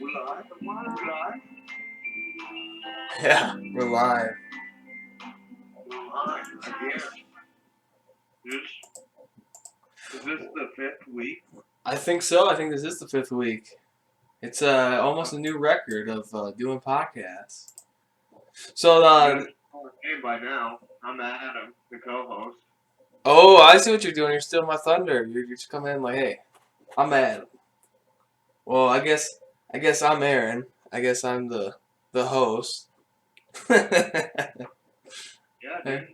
We're live. Yeah, we're live. We're live again. Is this the fifth week? I think so. I think this is the fifth week. It's almost a new record of doing podcasts. So You guys came by now. I'm Adam, the co-host. oh, I see what you're doing. You're stealing my thunder. You're just coming in like, hey, I'm Adam. Well, I guess I'm Aaron. I guess I'm the host. Yeah, dude.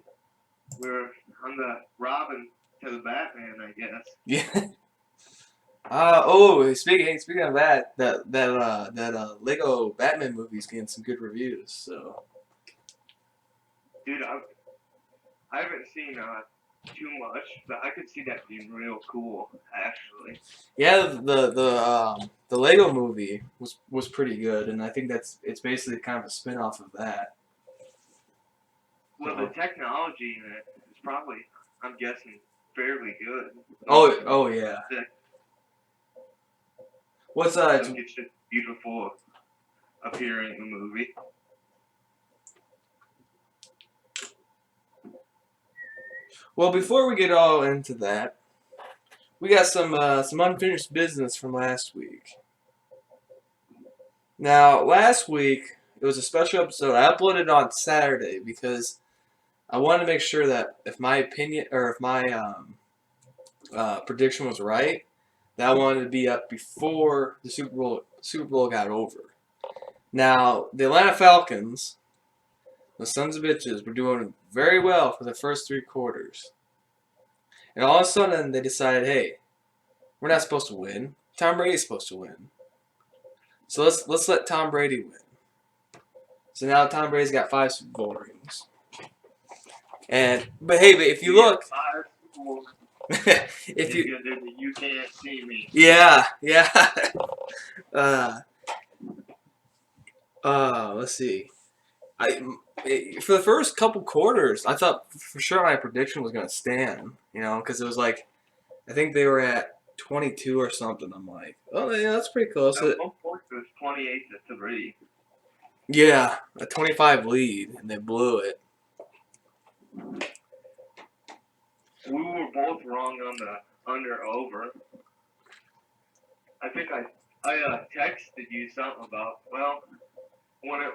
I'm the Robin to the Batman, I guess. Yeah. Speaking of that Lego Batman movie's getting some good reviews. So Dude, I haven't seen too much, but I could see that being real cool, actually. yeah, the Lego movie was pretty good, and I think it's basically kind of a spin off of that. Well, the So. technology in it is probably, I'm guessing, fairly good. Oh yeah. What's I think it's just beautiful appearing in the movie. Well, before we get all into that, we got some unfinished business from last week. Now, last week it was a special episode. I uploaded on Saturday because I wanted to make sure that if my opinion or if my prediction was right, that I wanted to be up before the Super Bowl got over. Now, the Atlanta Falcons, the sons of bitches, were doing very well for the first three quarters. And all of a sudden, they decided, hey, we're not supposed to win. Tom Brady's supposed to win. So let's let Tom Brady win. So now Tom Brady's got 5 Super Bowl rings. But if you look, if You can't see me. yeah. uh, let's see. For the first couple quarters, I thought for sure my prediction was gonna stand. Because it was like I think they were at 22 or something. I'm like, oh yeah, that's pretty close. At one point, it was 28-3. Yeah, a 25 lead, and they blew it. We were both wrong on the under/over. I think I texted you something about, well,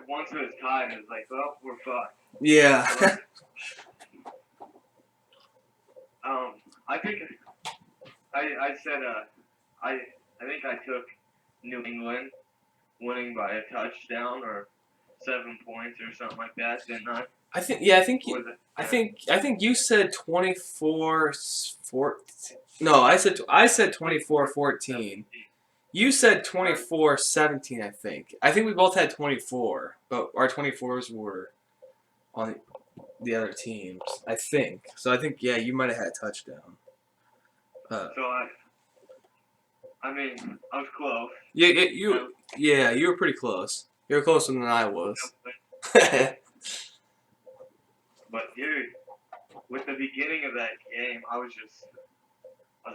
once it was tied, it was like, well, we're fucked. Yeah. I think I said I think I took New England winning by a touchdown or 7 points or something like that, didn't I? I think Was it? I think you said 24-14. No, I said 24-14. You said 24-17, I think. I think we both had 24, but our 24s were on the other teams, I think. So I think yeah, you might have had a touchdown. So I mean, I was close. You were pretty close. You were closer than I was. But dude, with the beginning of that game, I was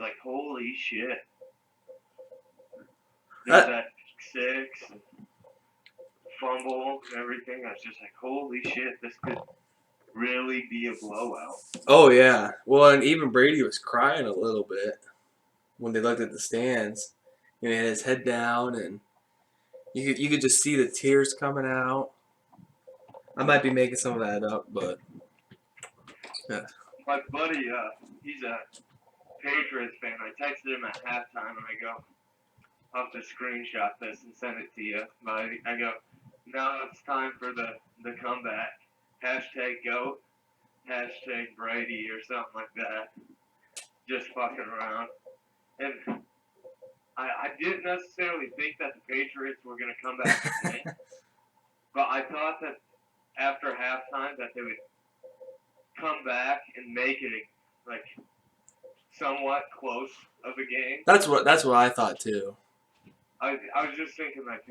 like, holy shit. There's that 6 fumble and everything. I was just like, holy shit, this could really be a blowout. Oh yeah. Well, and even Brady was crying a little bit when they looked at the stands. He had his head down, and you could just see the tears coming out. I might be making some of that up, but yeah. My buddy, he's a Patriots fan. I texted him at halftime and I go, I'll have to screenshot this and send it to you. But I go, now it's time for the comeback. Hashtag GOAT, hashtag Brady or something like that. Just fucking around. And I didn't necessarily think that the Patriots were going to come back and win. But I thought that after halftime that they would come back and make it like somewhat close of a game. That's what I thought too. I was just thinking like,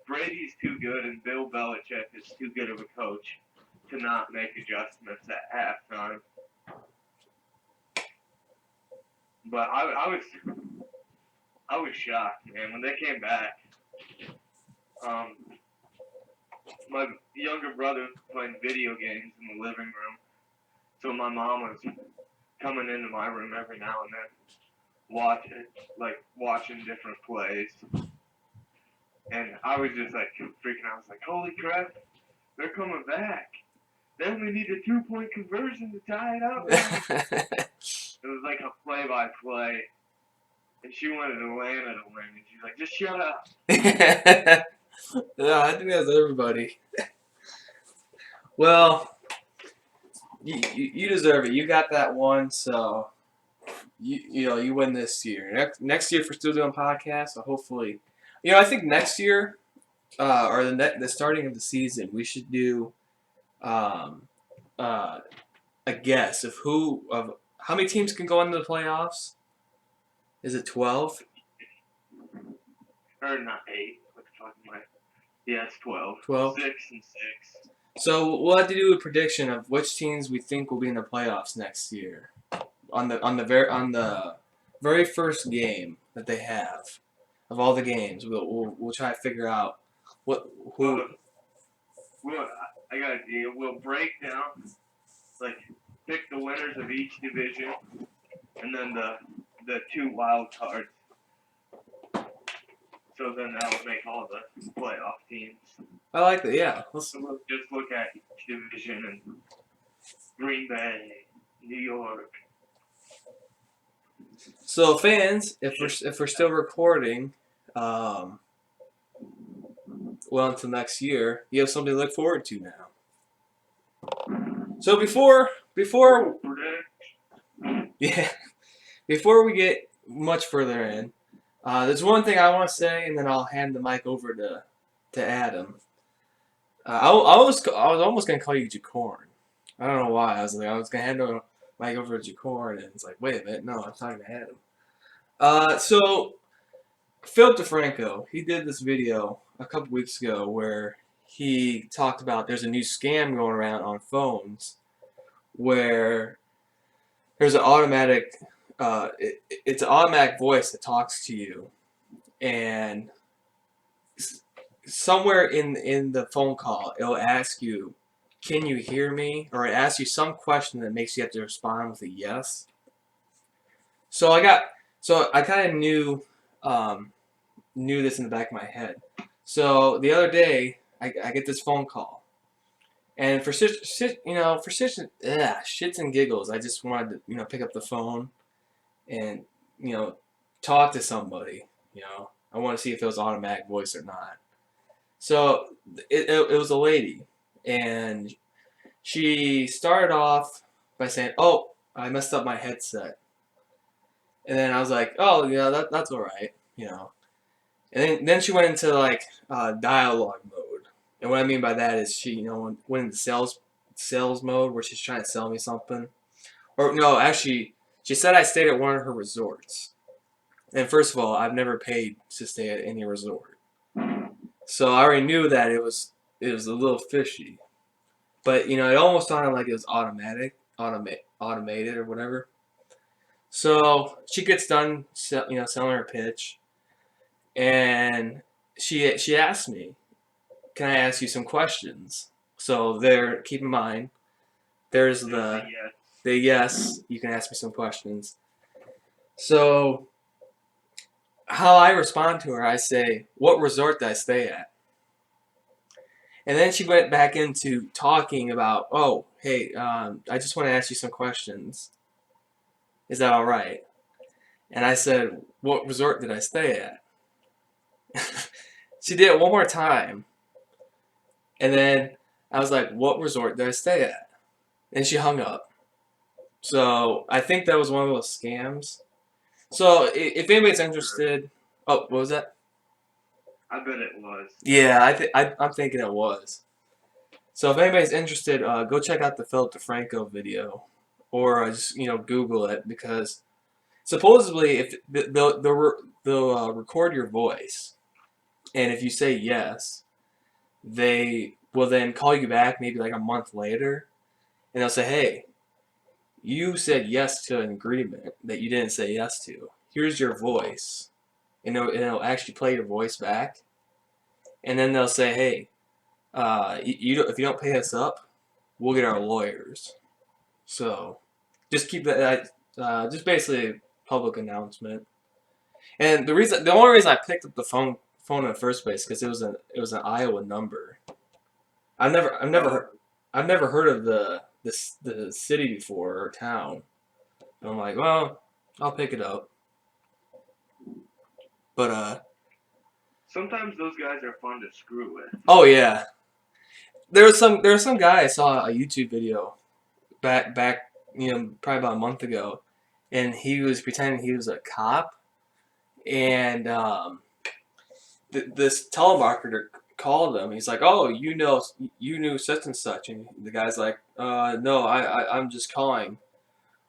Brady's too good and Bill Belichick is too good of a coach to not make adjustments at halftime. But I was shocked, man, when they came back. my younger brother was playing video games in the living room, so my mom was coming into my room every now and then, watching different plays, and I was just like freaking out. I was like, "Holy crap, they're coming back! They only need a 2-point conversion to tie it up." It was like a play-by-play, and she wanted Atlanta to win, and she's like, "Just shut up." Yeah, I think that's everybody. Well, you deserve it. You got that one, so you win this year. Next year, if we're still doing podcasts, so hopefully, I think next year, or the starting of the season, we should do um, a guess of how many teams can go into the playoffs. Is it 12? Or not 8. What the fuck am I? Yeah, it's 12. 12. 6 and 6. So we'll have to do a prediction of which teams we think will be in the playoffs next year on the very first game that they have of all the games. We'll try to figure out who. I got an idea. We'll break down, like, pick the winners of each division, and then the 2 wild cards. So then that will make all the playoff teams. I like that. Yeah. So we'll just look at each division and Green Bay, New York. So fans, if we're still recording, well until next year, you have something to look forward to now. So before yeah, before we get much further in, there's one thing I want to say, and then I'll hand the mic over to Adam. I was almost gonna call you Jacorn. I don't know why. I was gonna hand the mic over to Jacorn, and it's like, wait a minute, no, I'm talking to Adam. So Philip DeFranco, he did this video a couple weeks ago where he talked about there's a new scam going around on phones where there's an automatic, it's an automatic voice that talks to you, and somewhere in the phone call, it'll ask you, "Can you hear me?" Or it asks you some question that makes you have to respond with a yes. So I kind of knew this in the back of my head. So the other day, I get this phone call, and for shits and giggles, I just wanted to pick up the phone and talk to somebody. I want to see if it was automatic voice or not. So it was a lady, and she started off by saying, "Oh, I messed up my headset," and then I was like, "Oh, that's all right," And then she went into like dialogue mode, and what I mean by that is she went into sales mode where she's trying to sell me something, or no, actually she said I stayed at one of her resorts, and first of all, I've never paid to stay at any resort, so I already knew that it was a little fishy, but it almost sounded like it was automated or whatever. So she gets done, selling her pitch. And she asked me, "Can I ask you some questions?" So keep in mind, there's the yes, you can ask me some questions. So how I respond to her, I say, "What resort did I stay at?" And then she went back into talking about, "Oh, hey, I just want to ask you some questions. Is that all right?" And I said, "What resort did I stay at?" She did it one more time. And then I was like, "What resort did I stay at?" And she hung up. So I think that was one of those scams. So if anybody's interested, oh, what was that? I bet it was. Yeah, I'm thinking it was. So if anybody's interested, go check out the Philip DeFranco video, or just Google it, because supposedly if they'll record your voice, and if you say yes, they will then call you back maybe like a month later, and they'll say, "Hey, you said yes to an agreement that you didn't say yes to. Here's your voice." And it'll actually play your voice back. and then they'll say, "Hey, if you don't pay us up, we'll get our lawyers." So just keep that. Just basically a public announcement. And the only reason I picked up the phone in the first place because it was an Iowa number. I've never heard of the city before or town. And I'm like, well, I'll pick it up. But Sometimes those guys are fun to screw with. oh yeah, there was some guy I saw a YouTube video back probably about a month ago, and he was pretending he was a cop, and this telemarketer called him. He's like, "Oh, you knew such and such," and the guy's like, "No, I'm just calling.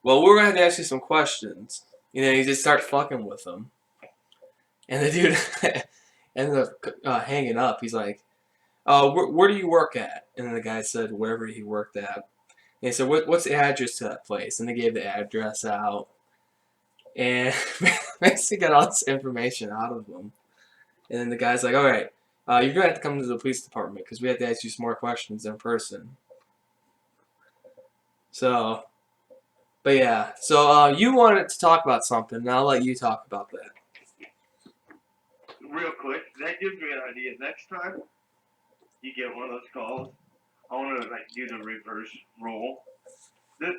Well, we're gonna have to ask you some questions." He just starts fucking with him, and the dude ended up hanging up. He's like, where do you work at?" And then the guy said wherever he worked at. And he said, what's the address to that place? And they gave the address out, and basically got all this information out of him. And then the guy's like, all right, you're going to have to come to the police department because we have to ask you some more questions in person. So, but yeah. So you wanted to talk about something, and I'll let you talk about that. Real quick, that gives me an idea. Next time you get one of those calls, I want to do the reverse role. This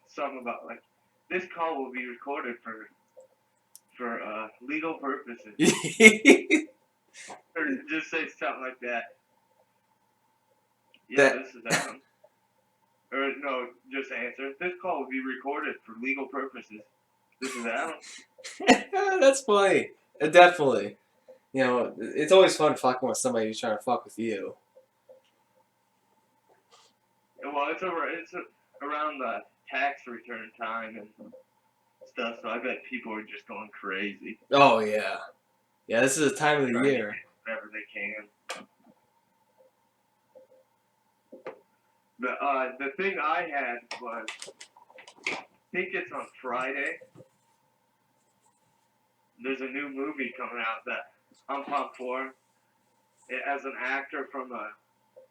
something about this call will be recorded for legal purposes, or just say something like that. Yeah, this is Adam. Or no, just answer. This call will be recorded for legal purposes. This is Adam. That's funny. Definitely. It's always fun fucking with somebody who's trying to fuck with you. Well, it's around the tax return time and stuff, so I bet people are just going crazy. Oh yeah, yeah. This is the time of the year. Whenever they can. The thing I had was, I think it's on Friday. There's a new movie coming out that I'm pumped for. As an actor from a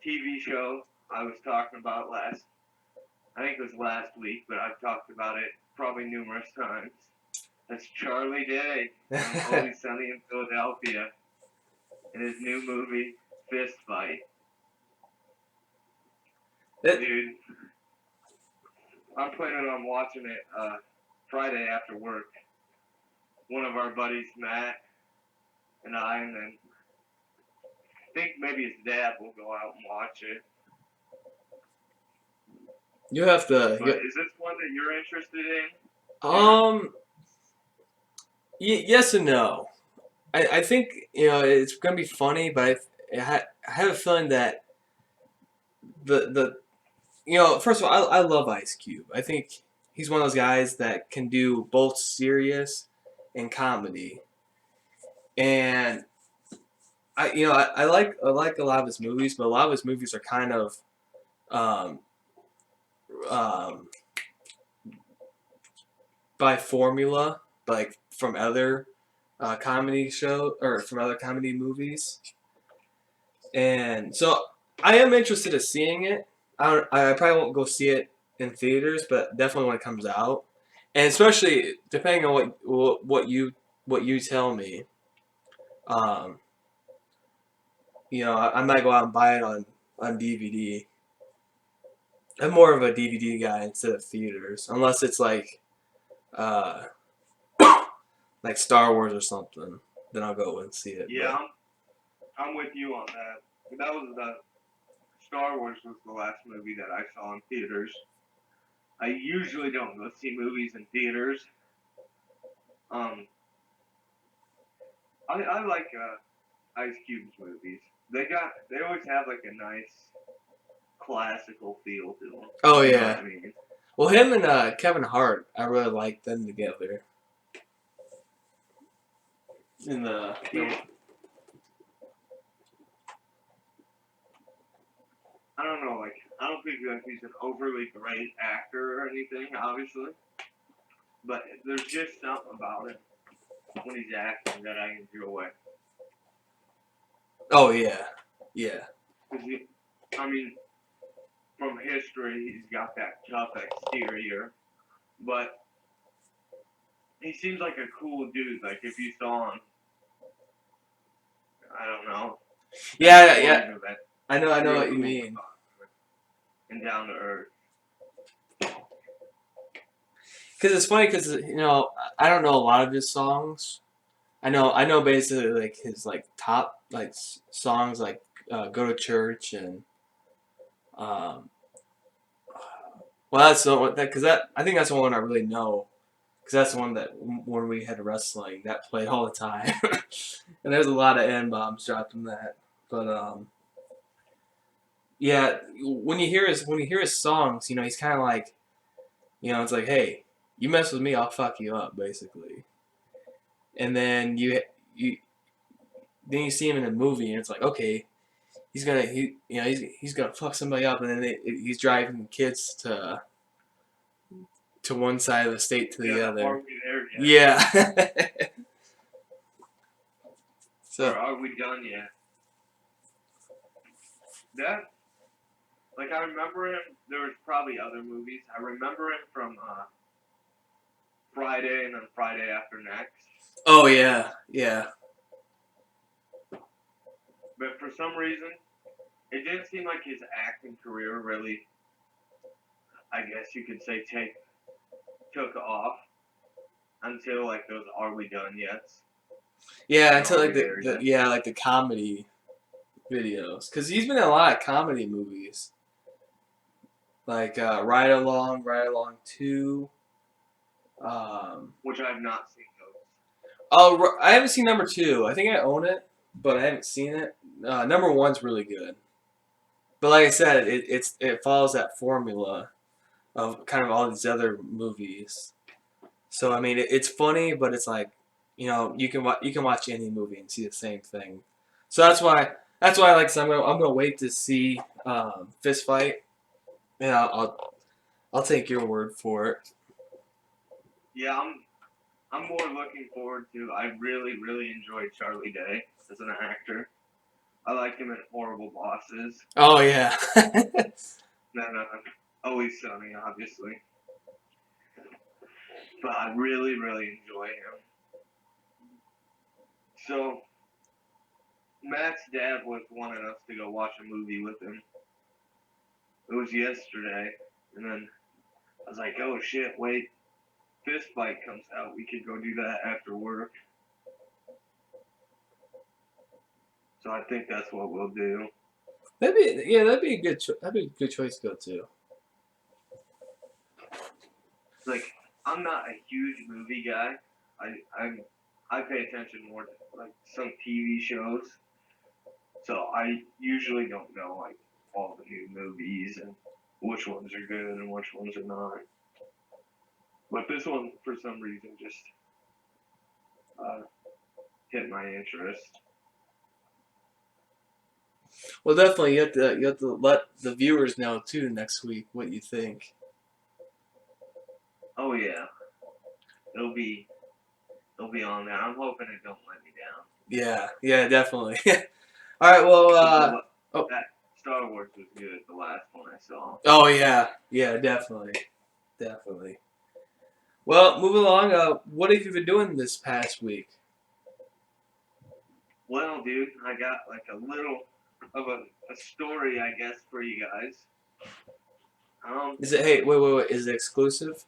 TV show I was talking about I think it was last week, but I've talked about it probably numerous times. That's Charlie Day from Always Sunny in Philadelphia in his new movie, Fist Fight. Dude, I'm planning on watching it Friday after work. One of our buddies, Matt, and I, and then I think maybe his dad will go out and watch it. You have to. But is this one that you're interested in? Yes and no. I think it's gonna be funny, but I have a feeling that first of all, I love Ice Cube. I think he's one of those guys that can do both serious and comedy, and I like a lot of his movies, but a lot of his movies are kind of by formula, like from other comedy show or from other comedy movies, and so I am interested in seeing it. I probably won't go see it in theaters, but definitely when it comes out, and especially depending on what you tell me, I might go out and buy it on DVD. I'm more of a DVD guy instead of theaters, unless it's like Star Wars or something. Then I'll go and see it. Yeah, I'm with you on that. That was Star Wars was the last movie that I saw in theaters. I usually don't go see movies in theaters. I like Ice Cube's movies. They always have like a nice classical feel to them. Oh You know yeah. what I mean? Well, him and Kevin Hart, I really like them together. In the I don't know, I don't think that he's an overly great actor or anything, obviously. But there's just something about it when he's acting that I enjoy. Oh yeah, yeah, 'Cause I mean, from history, he's got that tough exterior, but he seems like a cool dude. Like if you saw him, I don't know, at a yeah, yeah. sporting event, I know real what you cool mean. and down to earth. Because it's funny because you know I don't know a lot of his songs. I know basically like his like top like songs like "Go to Church" and um, well that's the one that because that I think that's the one I really know because that's the one that when we had wrestling that played all the time, and there's a lot of N bombs dropped in that. But yeah, when you hear his songs, you know he's kind of like you know it's like hey you mess with me I'll fuck you up basically, and then you then you see him in a movie and it's like okay he's gonna fuck somebody up and then he's driving kids to one side of the state to the Yeah, are other. we there yet? Yeah. Or So are we done yet? That, like, I remember him. There was probably other movies. I remember him from Friday and then Friday After Next. oh yeah yeah But for some reason, it didn't seem like his acting career really, I guess you could say, took off until like those Are We Done Yet? yeah And until Are like We There the Yet? yeah like the comedy videos because he's been in a lot of comedy movies like Ride Along 2. Which I've not seen those. Oh, I haven't seen number 2. I think I own it, but I haven't seen it. Number 1's really good. But like I said, it follows that formula of kind of all these other movies. So I mean, it's funny, but it's like, you know, you can watch any movie and see the same thing. So that's why like so I'm gonna wait to see Fist Fight, and I'll take your word for it. Yeah, I'm more looking forward to. I really really enjoyed Charlie Day as an actor. I like him in Horrible Bosses. Oh yeah, Then Always Sunny, obviously. But I really really enjoy him. So Matt's dad was wanting us to go watch a movie with him. It was yesterday, and then I was like, "Oh shit, wait, Fist Fight comes out. We could go do that after work." So I think that's what we'll do. that'd be a that'd be a good choice to go to. Like, I'm not a huge movie guy. I pay attention more to like some TV shows. So I usually don't know like all the new movies and which ones are good and which ones are not. But this one, for some reason, just uh, hit my interest. Well, definitely you have to let the viewers know too next week what you think. Oh yeah, it'll be it'll be on there. I'm hoping it don't let me down. Yeah, definitely. All right, well, 'Cause oh, that Star Wars was good. The last one I saw. oh yeah, definitely, definitely. Well, moving along. What have you been doing this past week? Well, dude, I got like a little of a story, I guess, for you guys. Is it? Hey, wait. Is it exclusive?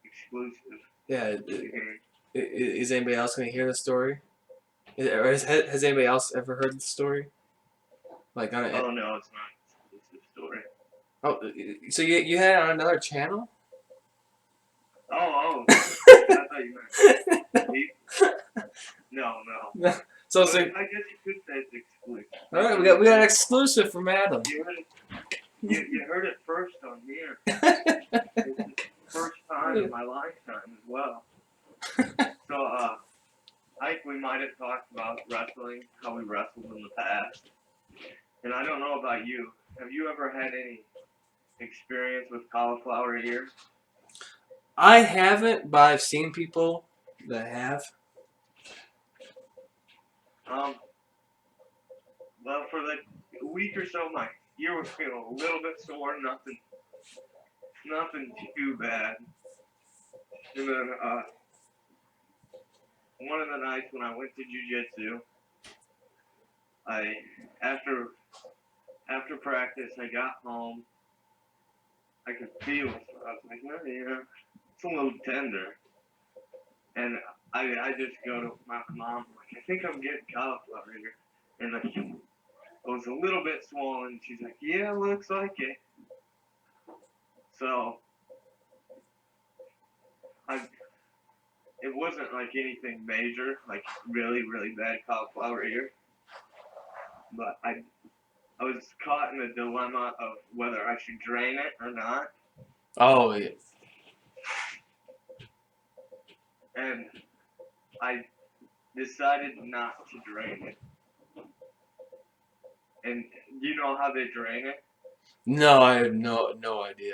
Exclusive. Yeah. Mhm. Is anybody else going to hear the story? Or has anybody else ever heard the story? Like on it? Oh no, it's not an exclusive story. Oh, so you had it on another channel? Oh, I thought you meant deep. No, no. So But I guess you could say it's exclusive. all right, we got an exclusive from Adam. You heard it first on here. It's the first time in my lifetime as well. So, I think we might have talked about wrestling, how we wrestled in the past. And I don't know about you. Have you ever had any experience with cauliflower ear? I haven't, but I've seen people that have. Well, for like a week or so, my ear was feeling a little bit sore. Nothing too bad. And then one of the nights when I went to jujitsu, I after after practice, I got home. I could feel it. So I was like, oh, yeah, it's a little tender. And I just go to my mom, like, I think I'm getting cauliflower here. And like, it was a little bit swollen. She's like, yeah, looks like it. So it wasn't like anything major, like really, really bad cauliflower ear. But I was caught in a dilemma of whether I should drain it or not. Oh, yeah. And I decided not to drain it. And you know how they drain it? No, I have no idea.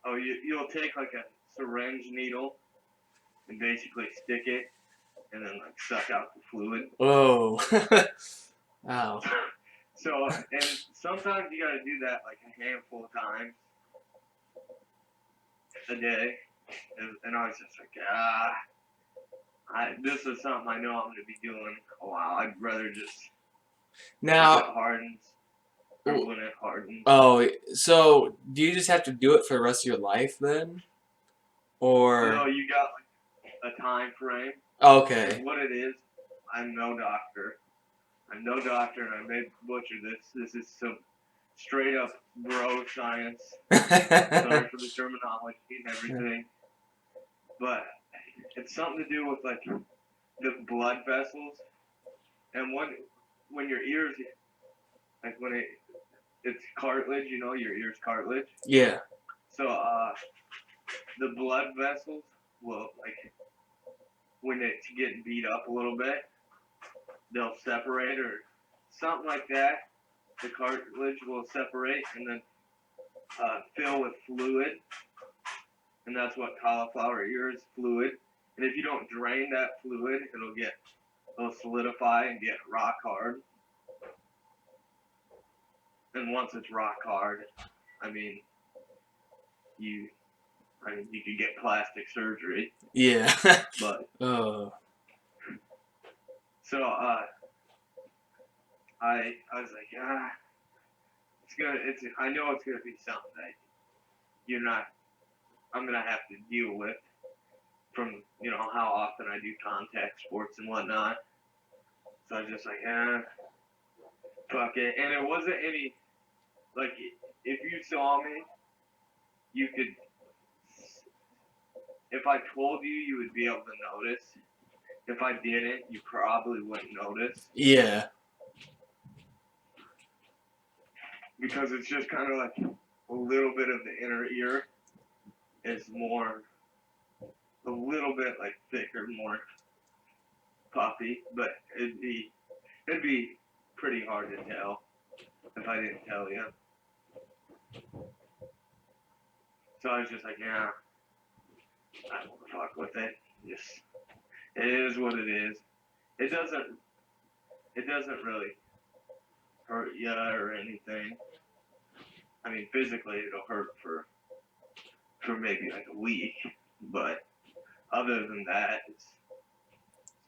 Oh, you'll take like a syringe needle and basically stick it and then like suck out the fluid. Oh. Ow. So, and sometimes you gotta do that like a handful of times a day. And I was just like, this is something I know I'm gonna be doing a while. I'd rather just Now, it hardens or when it hardens. oh, so do you just have to do it for the rest of your life then? Or No, you got like a time frame. okay. What it is, I'm no doctor. I'm no doctor, and I may butcher this. This is some straight up bro science. Sorry for the terminology and everything, but it's something to do with like the blood vessels, and when your ears, like when it's cartilage, you know, your ear's cartilage. Yeah. So the blood vessels will like when it's getting beat up a little bit, they'll separate or something like that. The cartilage will separate and then fill with fluid, and that's what cauliflower ear is, fluid. And if you don't drain that fluid, it'll solidify and get rock hard. And once it's rock hard, I mean, you could get plastic surgery. Yeah. But Oh. so I was like, I know it's gonna be something that I'm gonna have to deal with from how often I do contact sports and whatnot. So I was just like, fuck it. And it wasn't any like if you saw me, you could. If I told you, you would be able to notice. If I didn't, you probably wouldn't notice. Yeah. Because it's just kind of like a little bit of the inner ear is more, a little bit like thicker, more puffy, but it'd be pretty hard to tell if I didn't tell you. So I was just like, yeah, I don't fuck with it. Just it is what it is. It doesn't really hurt you or anything. I mean, physically it'll hurt for maybe like a week, but other than that, it's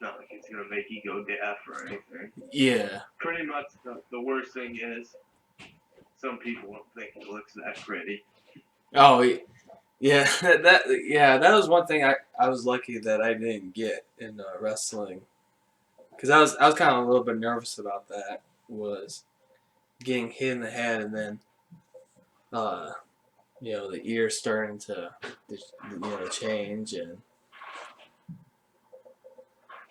not like it's gonna make you go deaf or anything. Yeah. Pretty much the worst thing is some people don't think it looks that pretty. Oh, yeah. That was one thing I was lucky that I didn't get in wrestling, because I was kind of a little bit nervous about that, was getting hit in the head and then the ear starting to change. And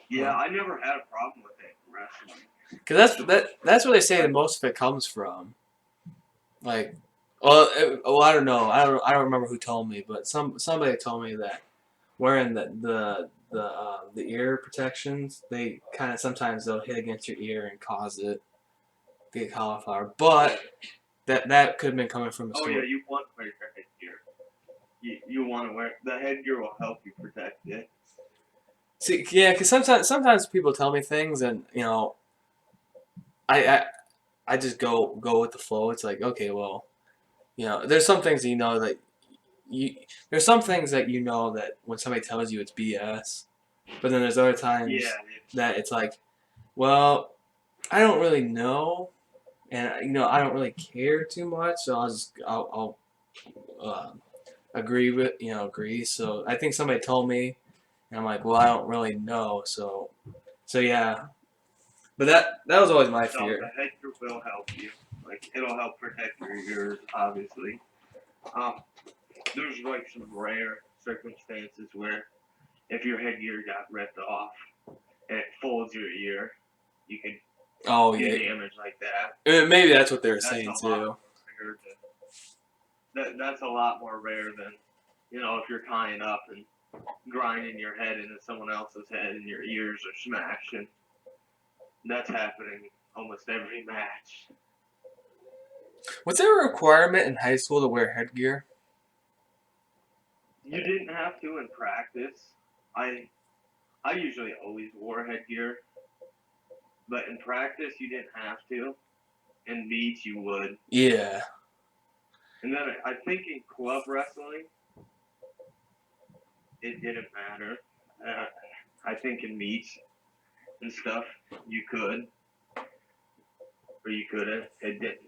Yeah, I never had a problem with it in wrestling. because that's where they say that most of it comes from. Like, well, I don't know. I don't remember who told me, but somebody told me that wearing the ear protections, they kind of sometimes they'll hit against your ear and cause it to get cauliflower. But that could have been coming from a Oh yeah, you want to wear your headgear. You want to wear the headgear will help you protect it. See, yeah, because sometimes people tell me things, and I I, I just go with the flow. It's like, okay, well, there's some things that you there's some things that that when somebody tells you it's BS, but then there's other Yeah, times that it's like, well, I don't really know, and I don't really care too much, so I'll agree. So I think somebody told me, and I'm like, well, I don't really know, so yeah. But that was always my no, the fear. headgear will help you. Like it'll help protect your ears, obviously. Um, there's like some rare circumstances where if your headgear got ripped off and it folds your ear, you can Oh get yeah, damage like that. maybe that's what they were That's a saying lot too. more rare that's a lot more rare than if you're tying up and grinding your head into someone else's head and your ears are smashed, and that's happening almost every match. Was there a requirement in high school to wear headgear? You didn't have to in practice. I usually always wore headgear, but in practice you didn't have to. In meets you would. Yeah. And then I think in club wrestling it didn't matter. Uh, I think in meets and stuff you could or you couldn't. It didn't.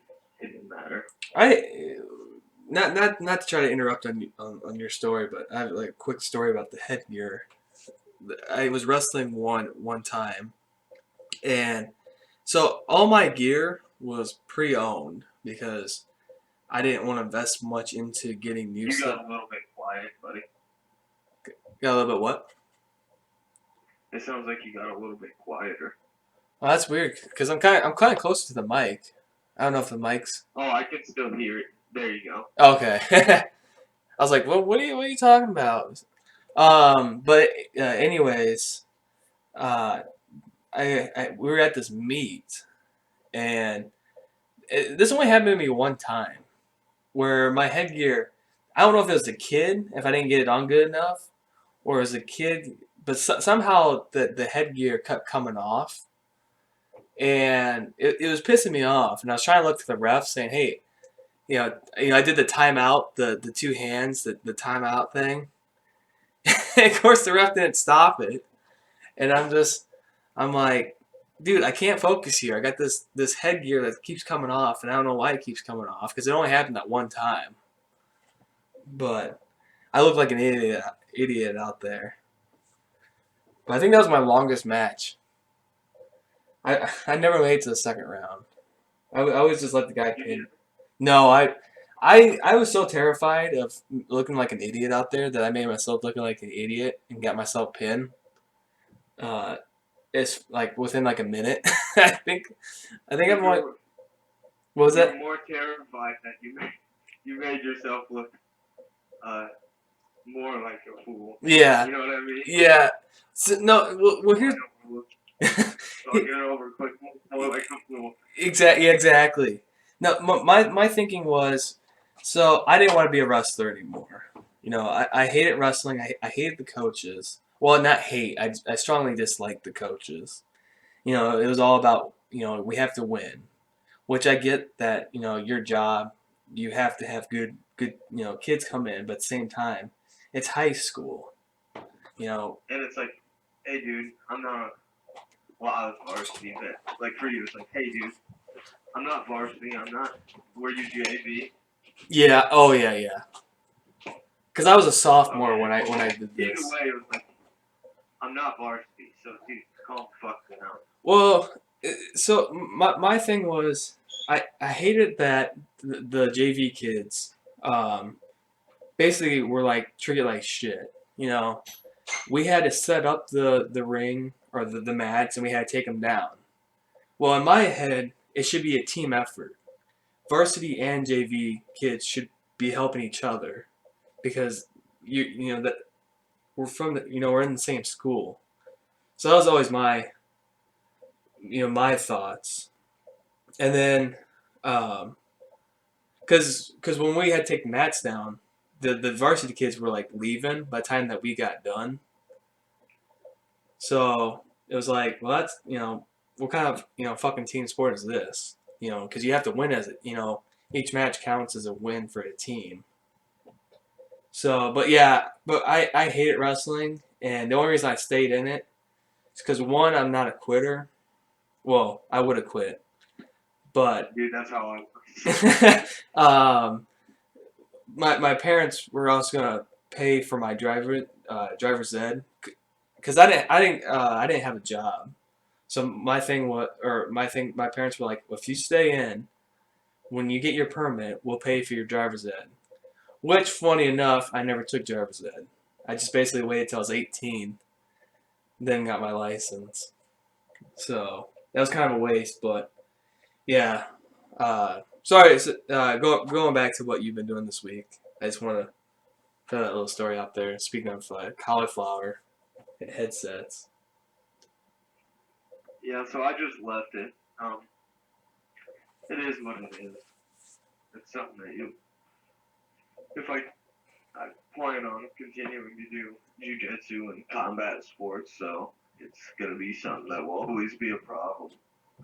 It didn't matter. I not to try to interrupt on your story, but I have like a quick story about the headgear. I was wrestling one time, and so all my gear was pre-owned because I didn't want to invest much into getting new You stuff. got a little bit quiet, buddy. Got a little bit what? It sounds like you got a little bit quieter. Oh, that's weird because I'm kind of close to the mic. I don't know if the mic's Oh, I can still hear it. There you go. okay. I was like, well, what are you talking about? But anyways, uh, we were at this meet, and this only happened to me one time, where my headgear, I don't know if it was a kid, if I didn't get it on good enough, or it was a kid, but somehow the headgear kept coming off, and it was pissing me off, and I was trying to look to the ref saying, hey, I did the timeout, the two hands, the timeout thing. And of course, the ref didn't stop it, and I'm like, dude, I can't focus here. I got this headgear that keeps coming off, and I don't know why it keeps coming off because it only happened that one time. But I look like an idiot out there. But I think that was my longest match. I never made it to the second round. I always just let the guy You pin. did. No, I was so terrified of looking like an idiot out there that I made myself looking like an idiot and got myself pinned. Uh, it's like within like a minute. I think I'm like, what was You're that? more terrified that you made yourself look uh more like a fool. Yeah, You know what I mean? yeah. So, no, well Oh, I here's don't know. So I'll get it over quick. More like a fool. exactly. No, my thinking was, so I didn't want to be a wrestler anymore. I hated wrestling. I hated the coaches. Well, not hate. I strongly disliked the coaches. It was all about, we have to win, which I get that, your job, you have to have good, kids come in, but at the same time, it's high school, you know. And it's like, hey, dude, I'm not. Well, I was varsity, but like for you, it's like, hey, dude, I'm not varsity. I'm not. Were you JV? Yeah, oh yeah. Because I was a sophomore Okay. when I did Either this. way, it was like, I'm not varsity, so dude, calm the fuck down. Well, so my thing was I hated that the JV kids um, basically were like treated like shit. We had to set up the ring or the mats and we had to take them down. Well, in my head, it should be a team effort. Varsity and JV kids should be helping each other because you know that we're from we're in the same school. So that was always my thoughts. And then, because when we had to take the mats down, the varsity kids were like leaving by the time that we got done. So it was like, well, that's, what kind of, fucking team sport is this? Because you have to win each match counts as a win for a team. So, but yeah, but I hated wrestling, and the only reason I stayed in it is because one, I'm not a quitter. Well, I would have quit, but Dude, that's how I was. um, my parents were also gonna pay for my driver's ed because I didn't have a job. So my parents were like, well, if you stay in, when you get your permit, we'll pay for your driver's ed. Which, funny enough, I never took driver's ed. I just basically waited till I was 18, then got my license. So that was kind of a waste, but yeah. Sorry, going back to what you've been doing this week. I just want to throw that little story out there. Speaking of cauliflower headsets. Yeah, so I just left it. It is what it is. It's something that if I plan on continuing to do jujitsu and combat sports, so it's gonna be something that will always be a problem.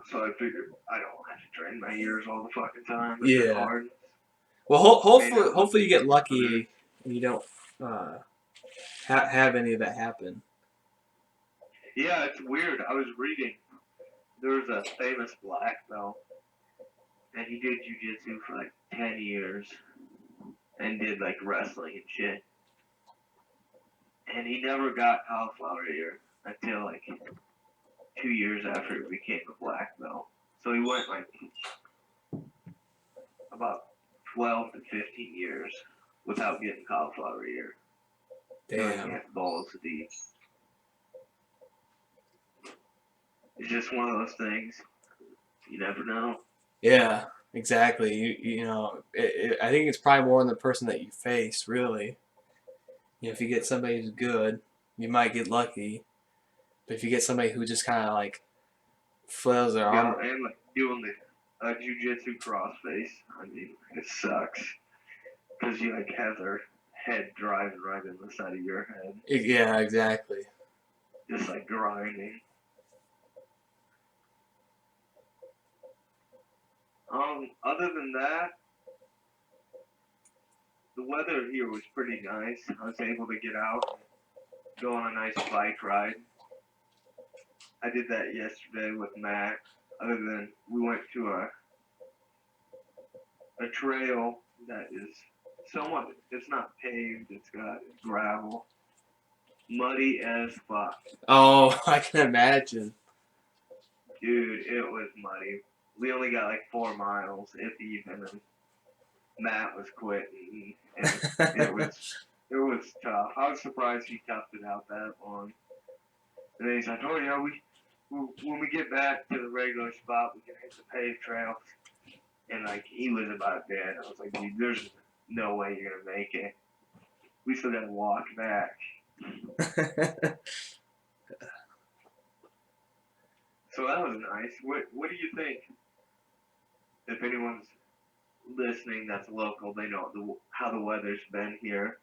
So I figured I don't have to train my ears all the fucking time. It's been Yeah. hard. Well, May not look hopefully you get good. lucky and you don't have any of that happen. Yeah, it's weird. I was reading. There was a famous black belt, and he did jujitsu for like 10 years and did like wrestling and shit. And he never got cauliflower ear until like 2 years after he became a black belt. So he went like about 12 to 15 years without getting cauliflower ear. Doing Damn. it balls deep. It's just one of those things. You never know. Yeah, exactly. I think it's probably more on the person that you face, really. If you get somebody who's good, you might get lucky. But if you get somebody who just kind of like flails their Yeah, arm, and like doing the jujitsu crossface. I mean, it sucks because you like have their head driving right in the side of your head, yeah, exactly. just like grinding. Other than that, the weather here was pretty nice. I was able to get out, go on a nice bike ride. I did that yesterday with Matt. Other than we went to a trail that is somewhat, it's not paved, it's got gravel, muddy as fuck. Oh, I can imagine. Dude, it was muddy. We only got like 4 miles, if even, and Matt was quitting, and it was tough. I was surprised he toughed it out that long. And then he's like, "Oh yeah, when we get back to the regular spot, we can hit the paved trails." And like he was about dead. I was like, "Dude, there's no way you're gonna make it. We still gotta walk back." So that was nice. What do you think? If anyone's listening that's local, they know how the weather's been here.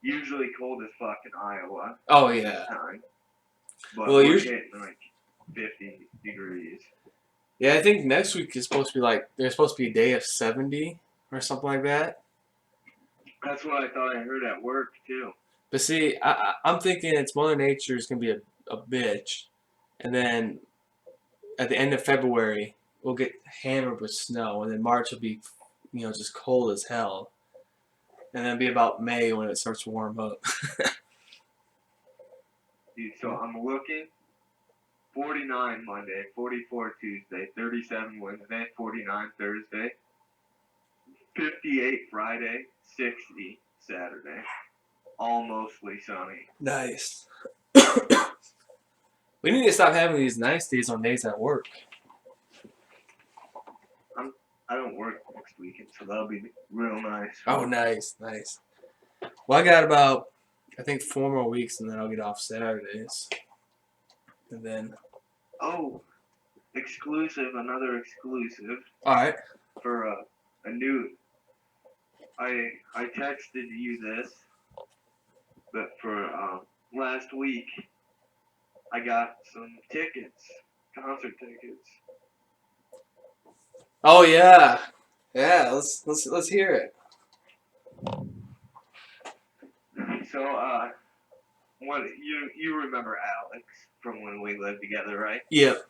Usually cold as fuck in Iowa Oh at yeah. this time, but Well, we're you're getting like 50 degrees. yeah. I think next week is supposed to be like there's supposed to be a day of 70 or something like that. That's what I thought I heard at work too. But see, I'm thinking it's Mother Nature is gonna be a bitch, and then at the end of February we'll get hammered with snow, and then March will be, just cold as hell, and then it'll be about May when it starts to warm up. Dude, so I'm looking 49 Monday, 44 Tuesday, 37 Wednesday, 49 Thursday, 58 Friday, 60 Saturday. All mostly sunny. Nice. We need to stop having these nice days on days at work. I don't work next weekend, so that'll be real nice. Oh, nice. Well, I got about, I think, 4 more weeks, and then I'll get off Saturdays. And then, Oh, exclusive, another exclusive all right. for a new. I texted you this, but for last week, I got some tickets, concert tickets. Oh yeah, yeah. Let's hear it. So, what you remember Alex from when we lived together, right? Yep.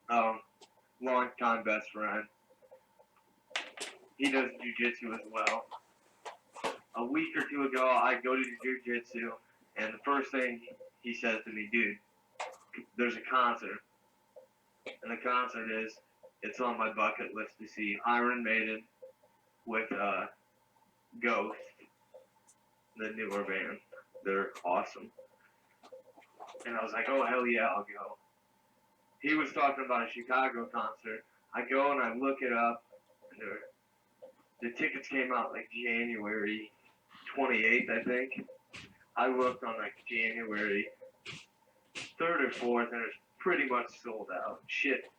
Long time best friend. He does jujitsu as well. A week or two ago, I go to jujitsu, and the first thing he says to me, dude, there's a concert, and the concert is, it's on my bucket list to see Iron Maiden with Ghost, the newer band. They're awesome. And I was like, oh hell yeah, I'll go. He was talking about a Chicago concert. I go and I look it up, and the tickets came out like January 28th, I think. I looked on like January 3rd or 4th, and it's pretty much sold out. Shit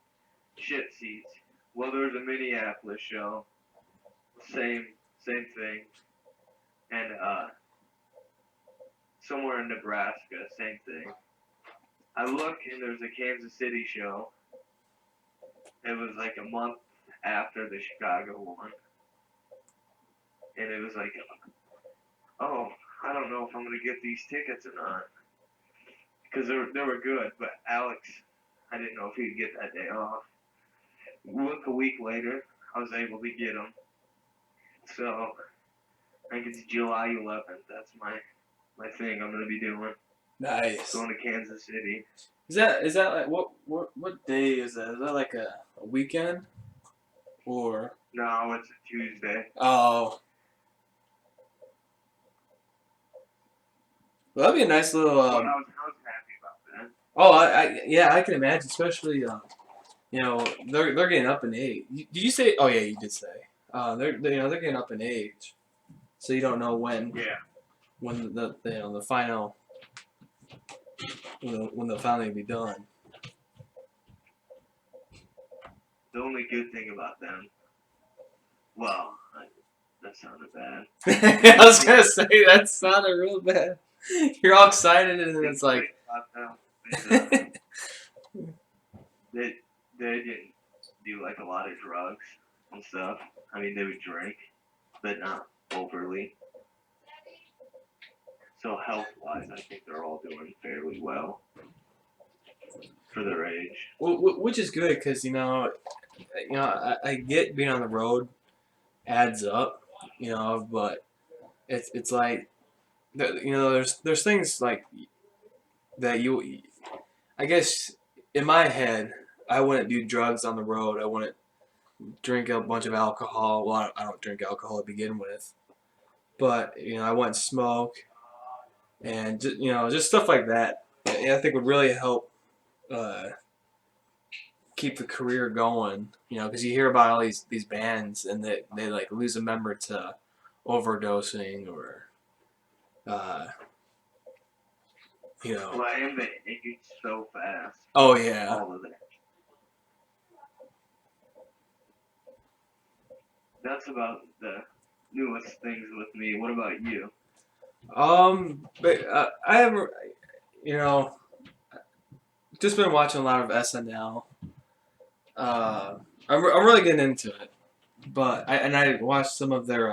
seats. Well, there's a Minneapolis show. Same thing. And somewhere in Nebraska, same thing. I look and there's a Kansas City show. It was like a month after the Chicago one. And it was like, oh, I don't know if I'm going to get these tickets or not. Because they were good, but Alex, I didn't know if he'd get that day off. Look, a week later, I was able to get them. So, I think it's July 11th. That's my thing I'm going to be doing. Nice. Going to Kansas City. Is that like what day is that? Is that like a weekend? Or No, it's a Tuesday. oh. Well, that'd be a nice little. But I was happy about that. Oh, yeah, I can imagine, especially they're getting up in age. Did you say? Oh yeah, you did say. They're getting up in age, so you don't know when. Yeah. When the final. When they'll finally be done. The only good thing about them, well, that sounded bad. I was gonna say that sounded real bad. You're all excited and then it's like. They didn't do like a lot of drugs and stuff. I mean, they would drink, but not overly. So health-wise, I think they're all doing fairly well for their age. Well, which is good because I get being on the road adds up, but it's like there's things like that I guess in my head I wouldn't do drugs on the road. I wouldn't drink a bunch of alcohol. Well, I don't drink alcohol to begin with, but I wouldn't smoke and just stuff like that. I think would really help. Keep the career going, because you hear about all these bands and they like lose a member to overdosing or, Well, and they age so fast. Oh yeah. All of it. That's about the newest things with me. What about you? But I have, just been watching a lot of SNL. I'm really getting into it, but I watched some of their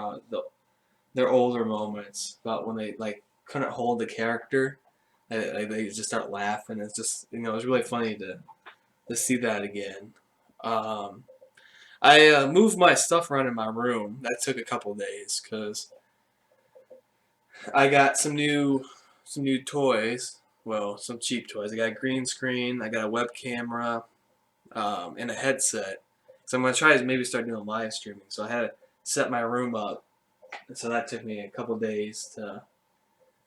older moments about when they like couldn't hold the character, they just start laughing. It's just it's really funny to see that again. I moved my stuff around in my room. That took a couple days because I got some new toys. Well, some cheap toys. I got a green screen. I got a web camera. And a headset. So I'm gonna try to maybe start doing live streaming. So I had to set my room up, and so that took me a couple days to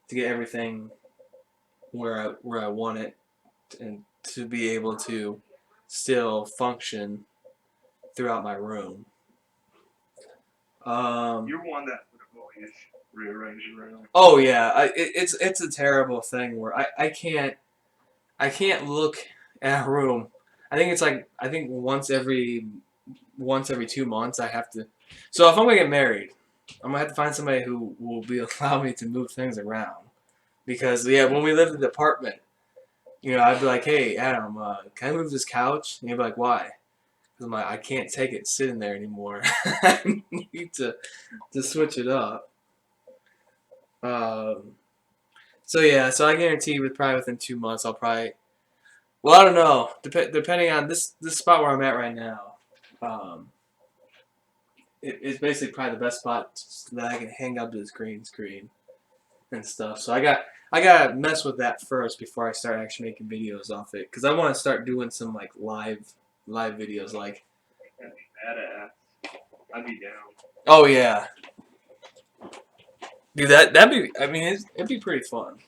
get everything where I want it, and to be able to still function throughout my room. You're one that would have always rearranged your room. Oh yeah, it's a terrible thing where I can't look at a room. I think once every 2 months I have to. So if I'm gonna get married, I'm gonna have to find somebody who will allow me to move things around, because when we lived in the apartment, You know, I'd be like, hey, Adam, can I move this couch? And he'd be like, why? 'Cause I'm like, I can't take it sitting there anymore. I need to switch it up. Um, so yeah, so I guarantee probably within 2 months I'll probably. Well, I don't know. Depending on this spot where I'm at right now, um, it's basically probably the best spot that I can hang up to this green screen and stuff. So I gotta mess with that first before I start actually making videos off it, because I want to start doing some like live videos. Like, Badass. I'd be down. oh yeah, dude, that'd be. I mean, it'd be pretty fun.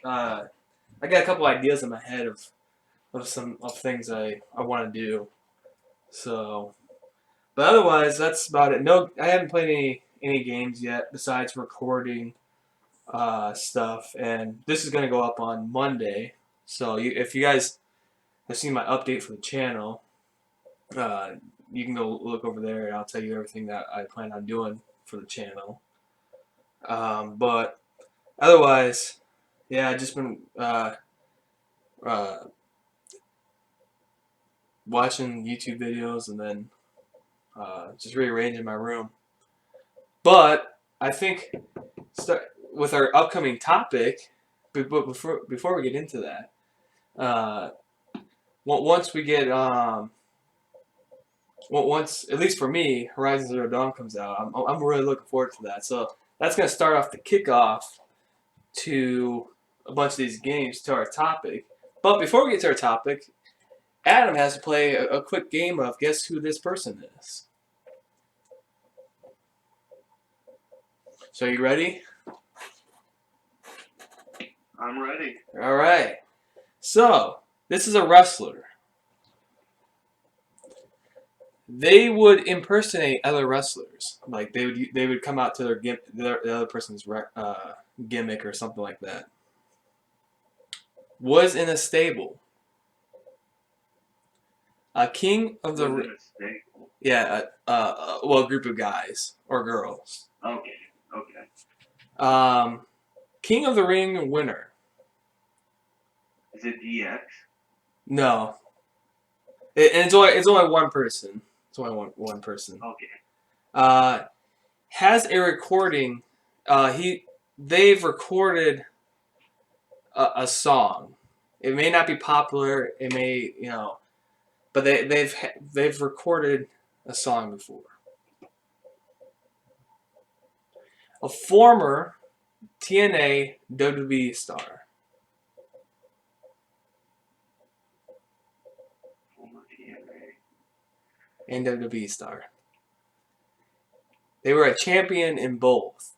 I got a couple ideas in my head of some of things I want to do. So, but otherwise, that's about it. No, I haven't played any games yet besides recording stuff, and this is gonna go up on Monday. So if you guys have seen my update for the channel, uh, you can go look over there, and I'll tell you everything that I plan on doing for the channel. But otherwise, yeah, I just been uh, watching YouTube videos and then just rearranging my room. But I think start with our upcoming topic. But before we get into that, once we get once at least for me, Horizon Zero Dawn comes out, I'm really looking forward to that. So that's gonna start off the kickoff to a bunch of these games to our topic. But before we get to our topic, Adam has to play a quick game of guess who this person is. So you ready? I'm ready. All right. So this is a wrestler. They would impersonate other wrestlers. Like they would come out to the other person's gimmick or something like that. Was in a stable. A king of the Was it a mistake? yeah, well, a group of guys or girls. Okay. Okay. King of the Ring winner. Is it DX? No, and it's only one person. It's only one person. Okay. Has a recording. They've recorded a song. It may not be popular. It may but they've recorded a song before. A former TNA WWE star. Former TNA. And WWE star. They were a champion in both.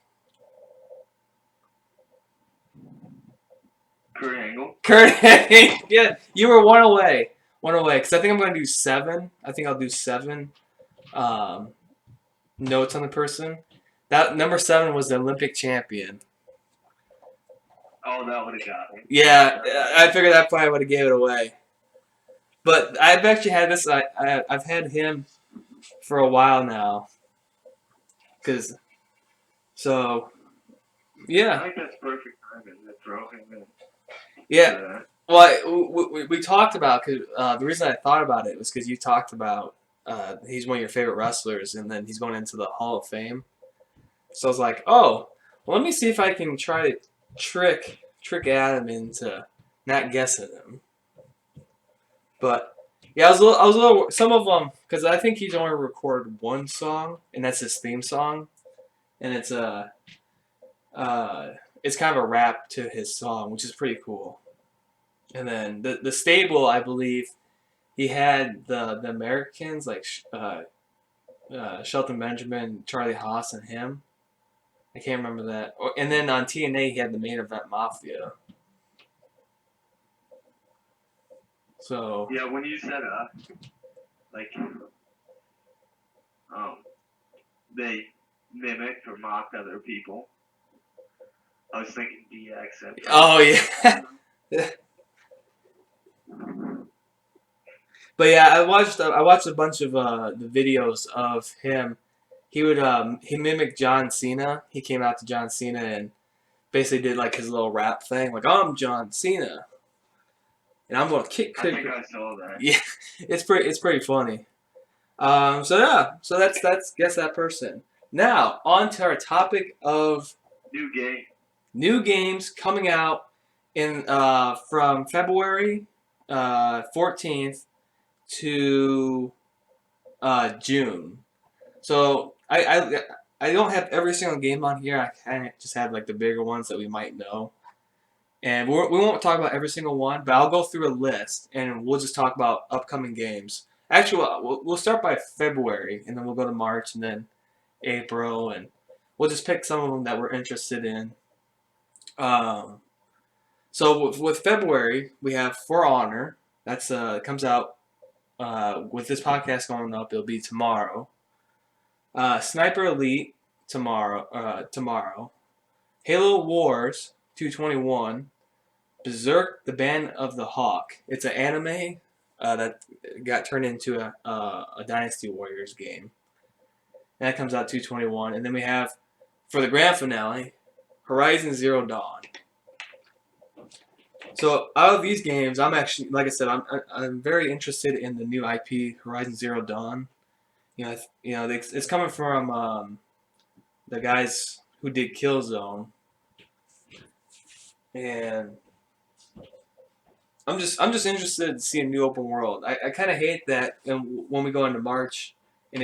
Kurt Angle. Kurt Angle. Yeah, you were one away. One away. Because I think I'm going to do 7. I think I'll do 7 notes on the person. That number 7 was the Olympic champion. Oh, that would have got me. Yeah, I figured that probably would have gave it away. But I've actually had this. I've had him for a while now. Yeah. I think that's perfect timing to throw him in. Yeah. Well, we talked about, cause, the reason I thought about it was because you talked about he's one of your favorite wrestlers, and then he's going into the Hall of Fame. So I was like, oh, well, let me see if I can try to trick Adam into not guessing him. But yeah, I was a little some of them, because I think he's only recorded one song, and that's his theme song, and it's kind of a rap to his song, which is pretty cool. And then the stable, I believe, he had the Americans like Shelton Benjamin, Charlie Haas, and him. I can't remember that. And then on TNA, he had the Main Event Mafia. So yeah, when you said like they mimicked or mocked other people, I was thinking DX. Oh yeah. But yeah, I watched a bunch of the videos of him. He would he mimicked John Cena. He came out to John Cena and basically did like his little rap thing, like I'm John Cena. and I'm gonna kick. I think I saw that. Yeah, it's pretty funny. So that's guess that person. Now on to our topic of New game. new games coming out in from February 14th to June. So I don't have every single game on here. I kind of just have like the bigger ones that we might know. And we won't talk about every single one, but I'll go through a list and we'll just talk about upcoming games. Actually, we'll start by February, and then we'll go to March, and then April, and we'll just pick some of them that we're interested in. So with February, we have For Honor. That's comes out with this podcast going up. It'll be tomorrow. Sniper Elite tomorrow. Halo Wars 221. Berserk: The Band of the Hawk. It's an anime that got turned into a Dynasty Warriors game. And that comes out 221. And then we have, for the grand finale, Horizon Zero Dawn. So out of these games, I'm actually, like I said, I'm very interested in the new IP Horizon Zero Dawn. It's coming from the guys who did Killzone, and I'm just interested to see a new open world. I kind of hate that when we go into March and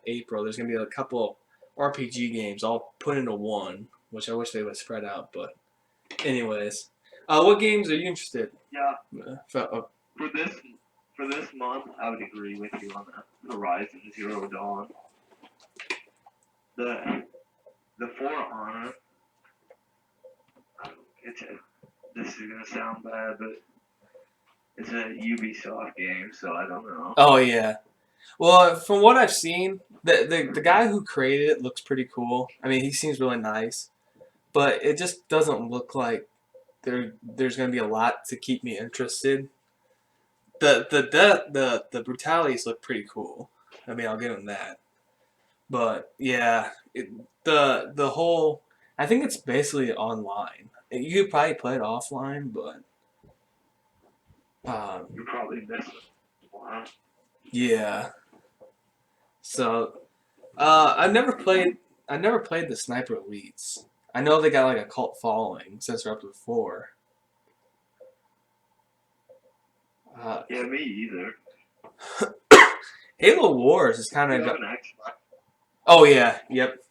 April, there's gonna be a couple RPG games all put into one, which I wish they would spread out. But anyways, what games are you interested? Yeah. For this month, I would agree with you on that. Horizon Zero Dawn. The For Honor. This is gonna sound bad, but it's a Ubisoft game, so I don't know. Oh yeah. Well, from what I've seen, the guy who created it looks pretty cool. I mean, he seems really nice, but it just doesn't look like there's gonna be a lot to keep me interested. The brutalities look pretty cool. I mean, I'll give him that. But yeah, the whole, I think it's basically online. You could probably play it offline, but You're probably missing one. yeah. So I've never played the Sniper Elites. I know they got like a cult following since they're up to 4. Yeah, me either. Halo Wars is kind You of. have an Xbox. Oh yeah, yep.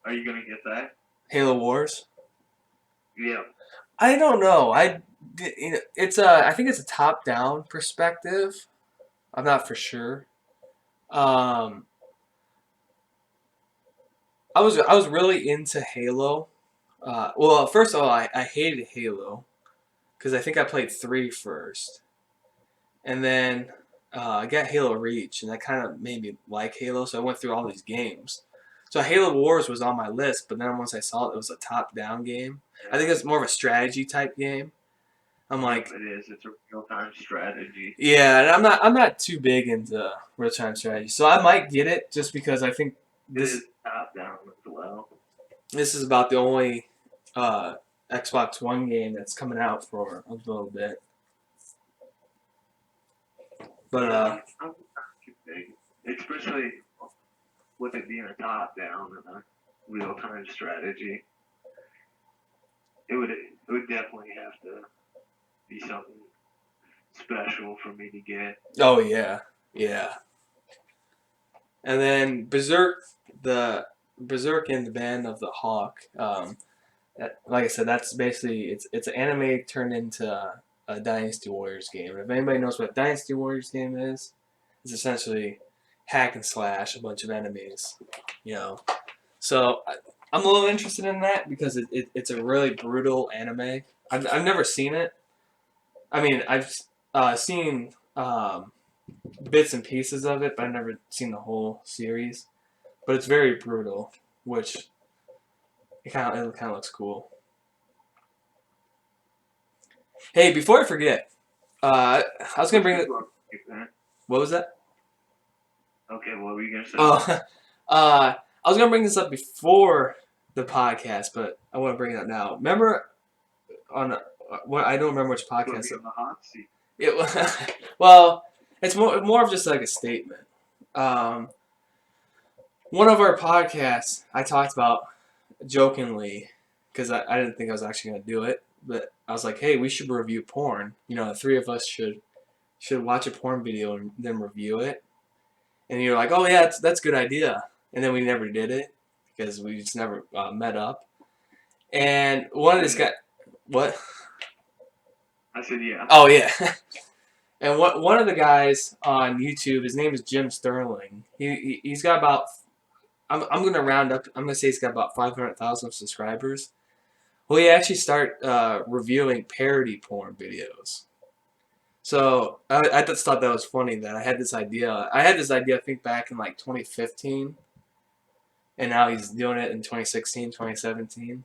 Are you gonna get that? Halo Wars. Yeah. I don't know. I think it's a top-down perspective. I'm not for sure. Um, I was really into Halo. Well, first of all, I hated Halo because I think I played 3 first, and then I got Halo Reach, and that kind of made me like Halo. So I went through all these games. So Halo Wars was on my list, but then once I saw it was a top-down game. I think it's more of a strategy type game. I'm like, it is. It's a real-time strategy. yeah, and I'm not too big into real-time strategy, so I might get it just because I think It is top-down as well. this is about the only Xbox One game that's coming out for a little bit. But I'm not too big, especially with it being a top-down and a real-time strategy. It would definitely have to be something special for me to get. oh yeah, yeah. And then Berserk and the Band of the Hawk. Like I said, that's basically it's an anime turned into a Dynasty Warriors game. If anybody knows what a Dynasty Warriors game is, it's essentially hack and slash a bunch of enemies. So I'm a little interested in that because it's a really brutal anime. I've never seen it. I mean, I've seen bits and pieces of it, but I've never seen the whole series. But it's very brutal, which it kind of looks cool. Hey, before I forget, I was gonna bring it. What was that? Okay, what were you gonna say? Oh, I was gonna bring this up before the podcast, but I want to bring it up now. Remember on I don't remember which Put podcast. me on the hot seat. It was, well, it's more of just like a statement. Um, one of our podcasts, I talked about jokingly, because I didn't think I was actually going to do it, but I was like, hey, we should review porn. You know, the three of us should watch a porn video and then review it. And you're like, oh yeah, that's a good idea. And then we never did it because we just never met up. And one of these guys, what? I said, yeah. Oh yeah. And one of the guys on YouTube, his name is Jim Sterling. He's got about, I'm gonna round up. I'm gonna say he's got about 500,000 subscribers. Well, he actually start reviewing parody porn videos. So I just thought that was funny that I had this idea. I had this idea, I think, back in like 2015, and now he's doing it in 2016, 2017.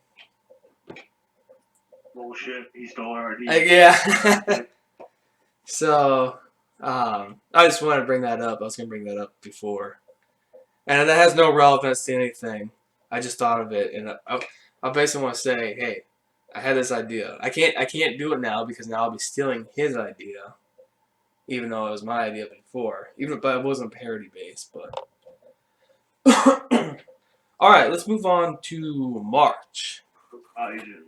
Bullshit. He stole our Yeah. So I just wanted to bring that up. I was gonna bring that up before, and that has no relevance to anything. I just thought of it, and I basically want to say, hey, I had this idea. I can't do it now because now I'll be stealing his idea, even though it was my idea before. But it wasn't parody based. But all right, let's move on to March. Horizon.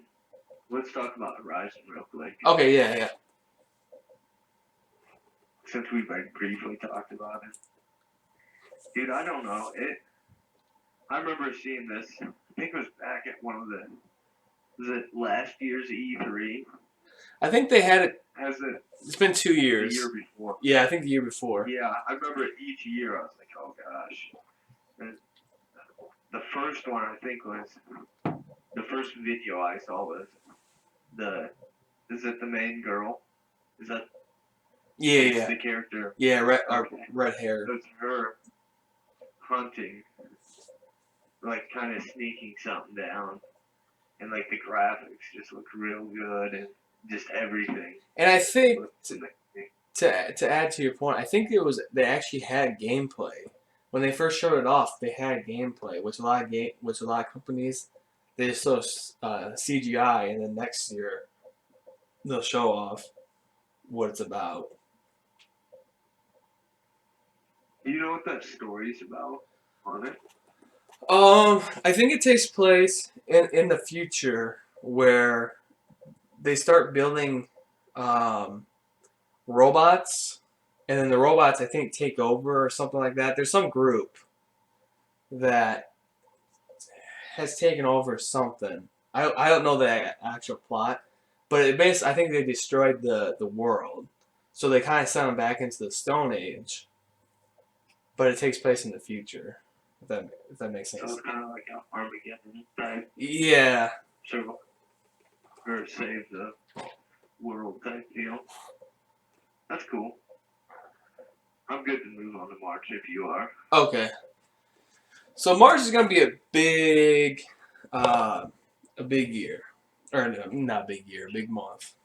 Let's talk about Horizon real quick. Okay, yeah. Since we've like briefly talked about it. Dude, I don't know. I remember seeing this. I think it was back at one of the. Was it last year's E3? I think they had it. Has it It's been 2 the years. year before? Yeah, I think the year before. Yeah, I remember each year I was like, oh gosh. And the first one I think was the first video I saw was is it the main girl? Is that Yeah. the character? Yeah, Okay. red hair. It's her hunting, like kind of sneaking something down, and like the graphics just look real good and just everything. And I think looked amazing. to add to your point, I think they actually had gameplay when they first showed it off. They had gameplay, which a lot of companies they just show CGI, and then next year they'll show off what it's about. You know what that story's about on it? I think it takes place in the future where they start building robots, and then the robots I think take over or something like that. There's some group that has taken over something. I don't know the actual plot, but I think they destroyed the world, so they kind of sent them back into the Stone Age. But it takes place in the future. If that makes So sense. it's kind of like an Armageddon type. Yeah. Or save the world type deal. That's cool. I'm good to move on to March if you are. Okay. So March is gonna be a big year, or no, not big year, big month.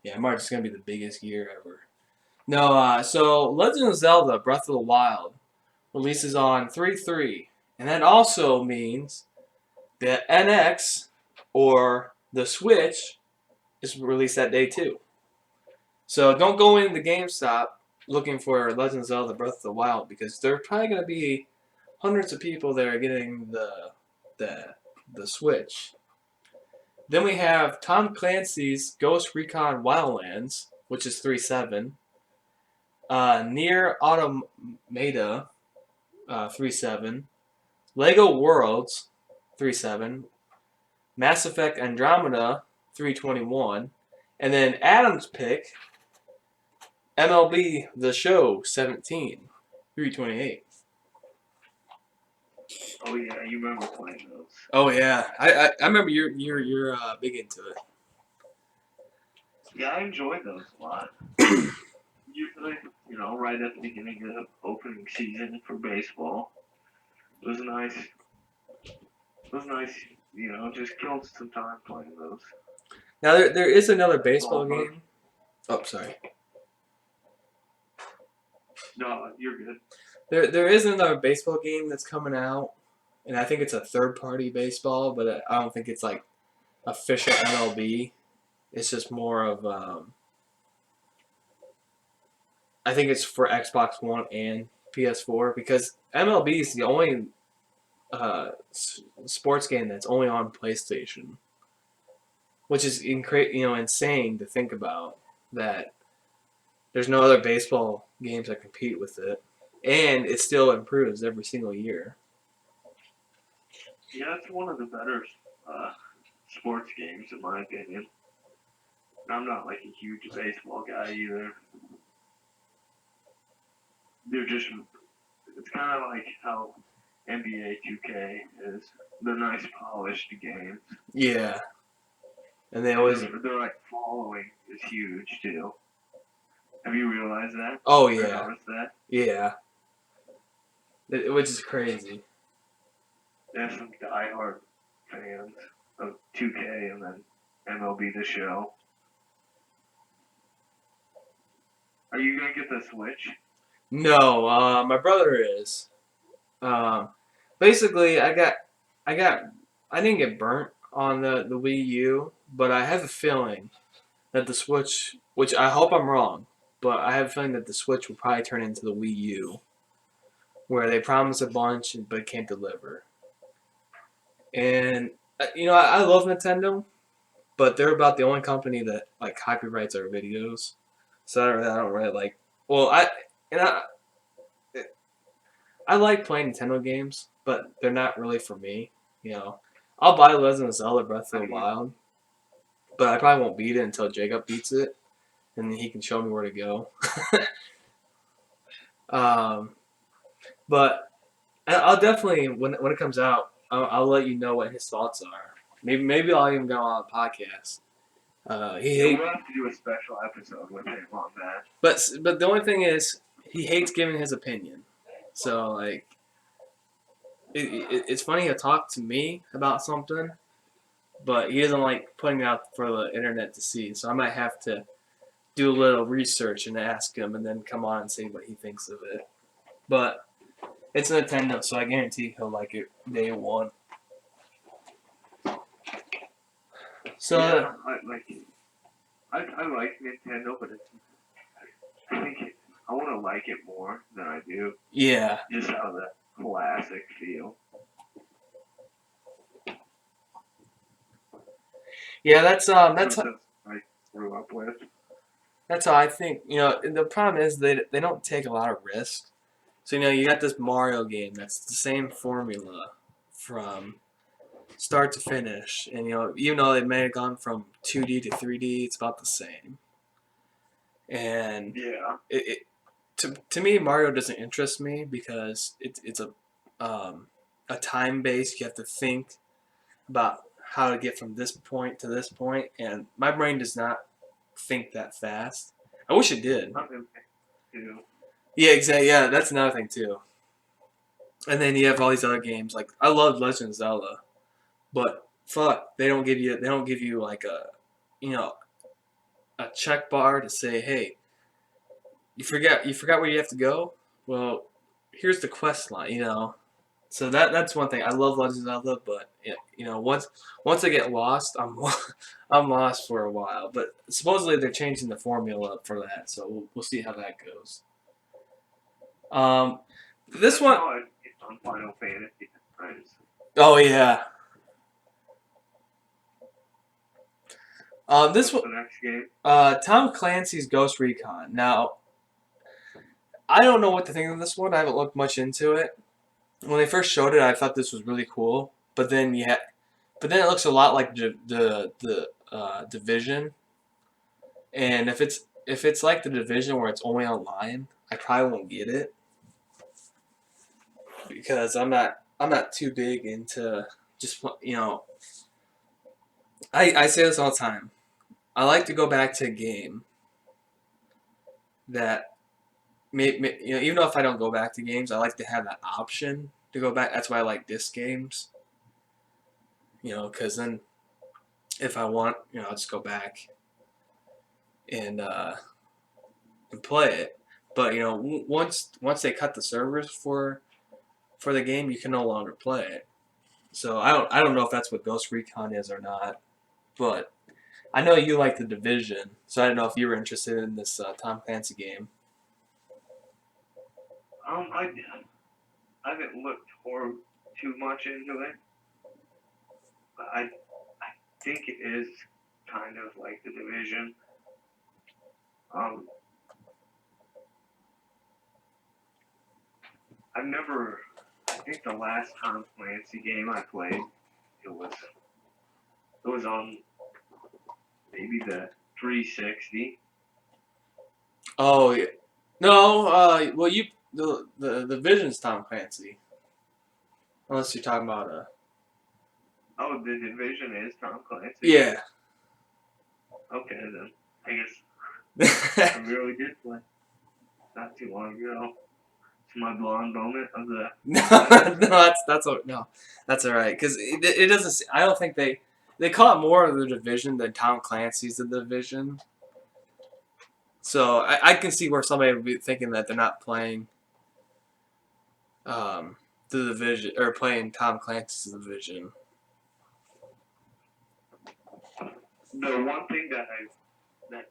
Yeah, March is gonna be the biggest year ever. No, so Legend of Zelda: Breath of the Wild releases on 3/3, and that also means the NX or the Switch is released that day too. So don't go into GameStop looking for Legend of Zelda: Breath of the Wild because there are probably gonna be hundreds of people that are getting the Switch. Then we have Tom Clancy's Ghost Recon Wildlands, which is 3/7. Nier Automata, 3/7. Lego Worlds, 3/7. Mass Effect Andromeda, 3/21. And then Adam's pick, MLB The Show 17, 3/28. Oh yeah, you remember playing those? Oh yeah, I remember you're big into it. Yeah, I enjoyed those a lot. Usually, right at the beginning of the opening season for baseball, it was nice. Just killed some time playing those. Now there is another baseball game. Oh, sorry. No, you're good. There is another baseball game that's coming out, and I think it's a third-party baseball, but I don't think it's like official MLB. It's just more of I think it's for Xbox One and PS4 because MLB is the only sports game that's only on PlayStation, which is insane to think about that there's no other baseball games that compete with it, and it still improves every single year. Yeah, it's one of the better sports games in my opinion. I'm not like a huge baseball guy either. They're just, it's kind of like how NBA 2K is. They're nice, polished games. Yeah, and they always. They're like following is huge too. Have you realized that? Oh Or yeah, noticed that? yeah, which is crazy. There's some diehard fans of 2K and then MLB The Show. Are you gonna get the Switch? No, my brother is. Um, basically, I didn't get burnt on the Wii U, but I have a feeling that the Switch, which I hope I'm wrong, but I have a feeling that the Switch will probably turn into the Wii U, where they promise a bunch but can't deliver. And I love Nintendo, but they're about the only company that like copyrights our videos, so I don't really like. Well, and I like playing Nintendo games, but they're not really for me. I'll buy Legend of Zelda Breath of the Wild, but I probably won't beat it until Jacob beats it, and then he can show me where to go. um, but I'll definitely when it comes out, I'll let you know what his thoughts are. Maybe I'll even go on a podcast. We'll have to do a special episode with him on that. But the only thing is he hates giving his opinion. So like it's funny he'll talk to me about something, but he doesn't like putting it out for the internet to see. So I might have to do a little research and ask him, and then come on and say what he thinks of it. But it's Nintendo, so I guarantee he'll like it day one. So yeah, I like Nintendo, but I think I want to like it more than I do. yeah, Just how the classic feel. yeah, that's Something I grew up with. that's how I think. The problem is they don't take a lot of risk. So you got this Mario game that's the same formula from start to finish, and even though they may have gone from 2D to 3D, it's about the same. And Yeah. to me, Mario doesn't interest me because it's a time base. You have to think about how to get from this point to this point, and my brain does not think that fast. I wish it did. Nothing too. Yeah, exactly. Yeah, that's another thing too. And then you have all these other games. Like I love Legend of Zelda, but fuck, they don't give you like you know a check bar to say, hey, you forgot where you have to go. Well, here's the quest line. So that's one thing. I love Legend of Zelda, but once I get lost, I'm lost for a while. But supposedly they're changing the formula for that, so we'll see how that goes. This That's one, how I feel on Final Fantasy. oh yeah. This What's one, the next game? Tom Clancy's Ghost Recon. Now, I don't know what to think of this one. I haven't looked much into it. When they first showed it, I thought this was really cool. But then it looks a lot like the Division. And if it's like the Division where it's only online, I probably won't get it because I'm not too big into just I say this all the time. I like to go back to a game that even though if I don't go back to games, I like to have that option to go back. That's why I like disc games. Because then if I want, I'll just go back and play it. But once they cut the servers for the game, you can no longer play it. So I don't know if that's what Ghost Recon is or not, but I know you like the Division, so I don't know if you were interested in this Tom Clancy game. I haven't looked too much into it, but I think it is kind of like the Division. I think the last Tom Clancy game I played, it was on maybe the 360. Oh yeah. No, well the Division's Tom Clancy. Unless you're talking about Oh, the Division is Tom Clancy? yeah. Okay, then. I guess I really did play not too long ago. It's my blonde moment of the. No, that's all right. Because it doesn't. I don't think they call it more of the Division than Tom Clancy's the Division. So I can see where somebody would be thinking that they're not playing the Division or playing Tom Clancy's Division. The one thing that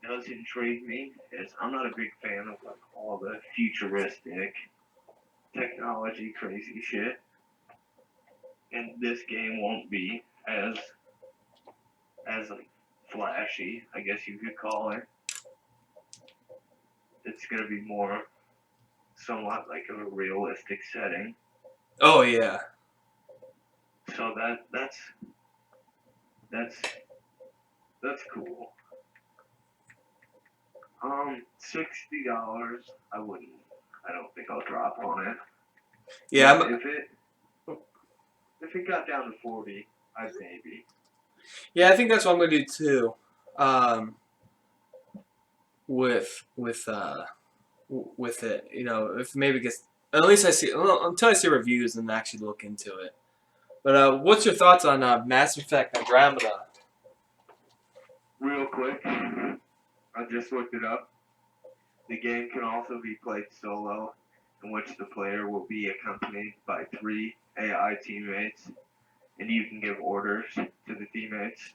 does intrigue me is I'm not a big fan of like all the futuristic technology crazy shit, and this game won't be as like flashy, I guess you could call it. It's gonna be more somewhat like a realistic setting. Oh yeah. So that's cool. $60. I don't think I'll drop on it. Yeah. But if it got down to 40, I'd maybe. Yeah, I think that's what I'm gonna do too. With it, if maybe it gets at least I see until I see reviews and actually look into it. But what's your thoughts on Mass Effect Andromeda? Real quick, I just looked it up. The game can also be played solo, in which the player will be accompanied by 3 AI teammates, and you can give orders to the teammates.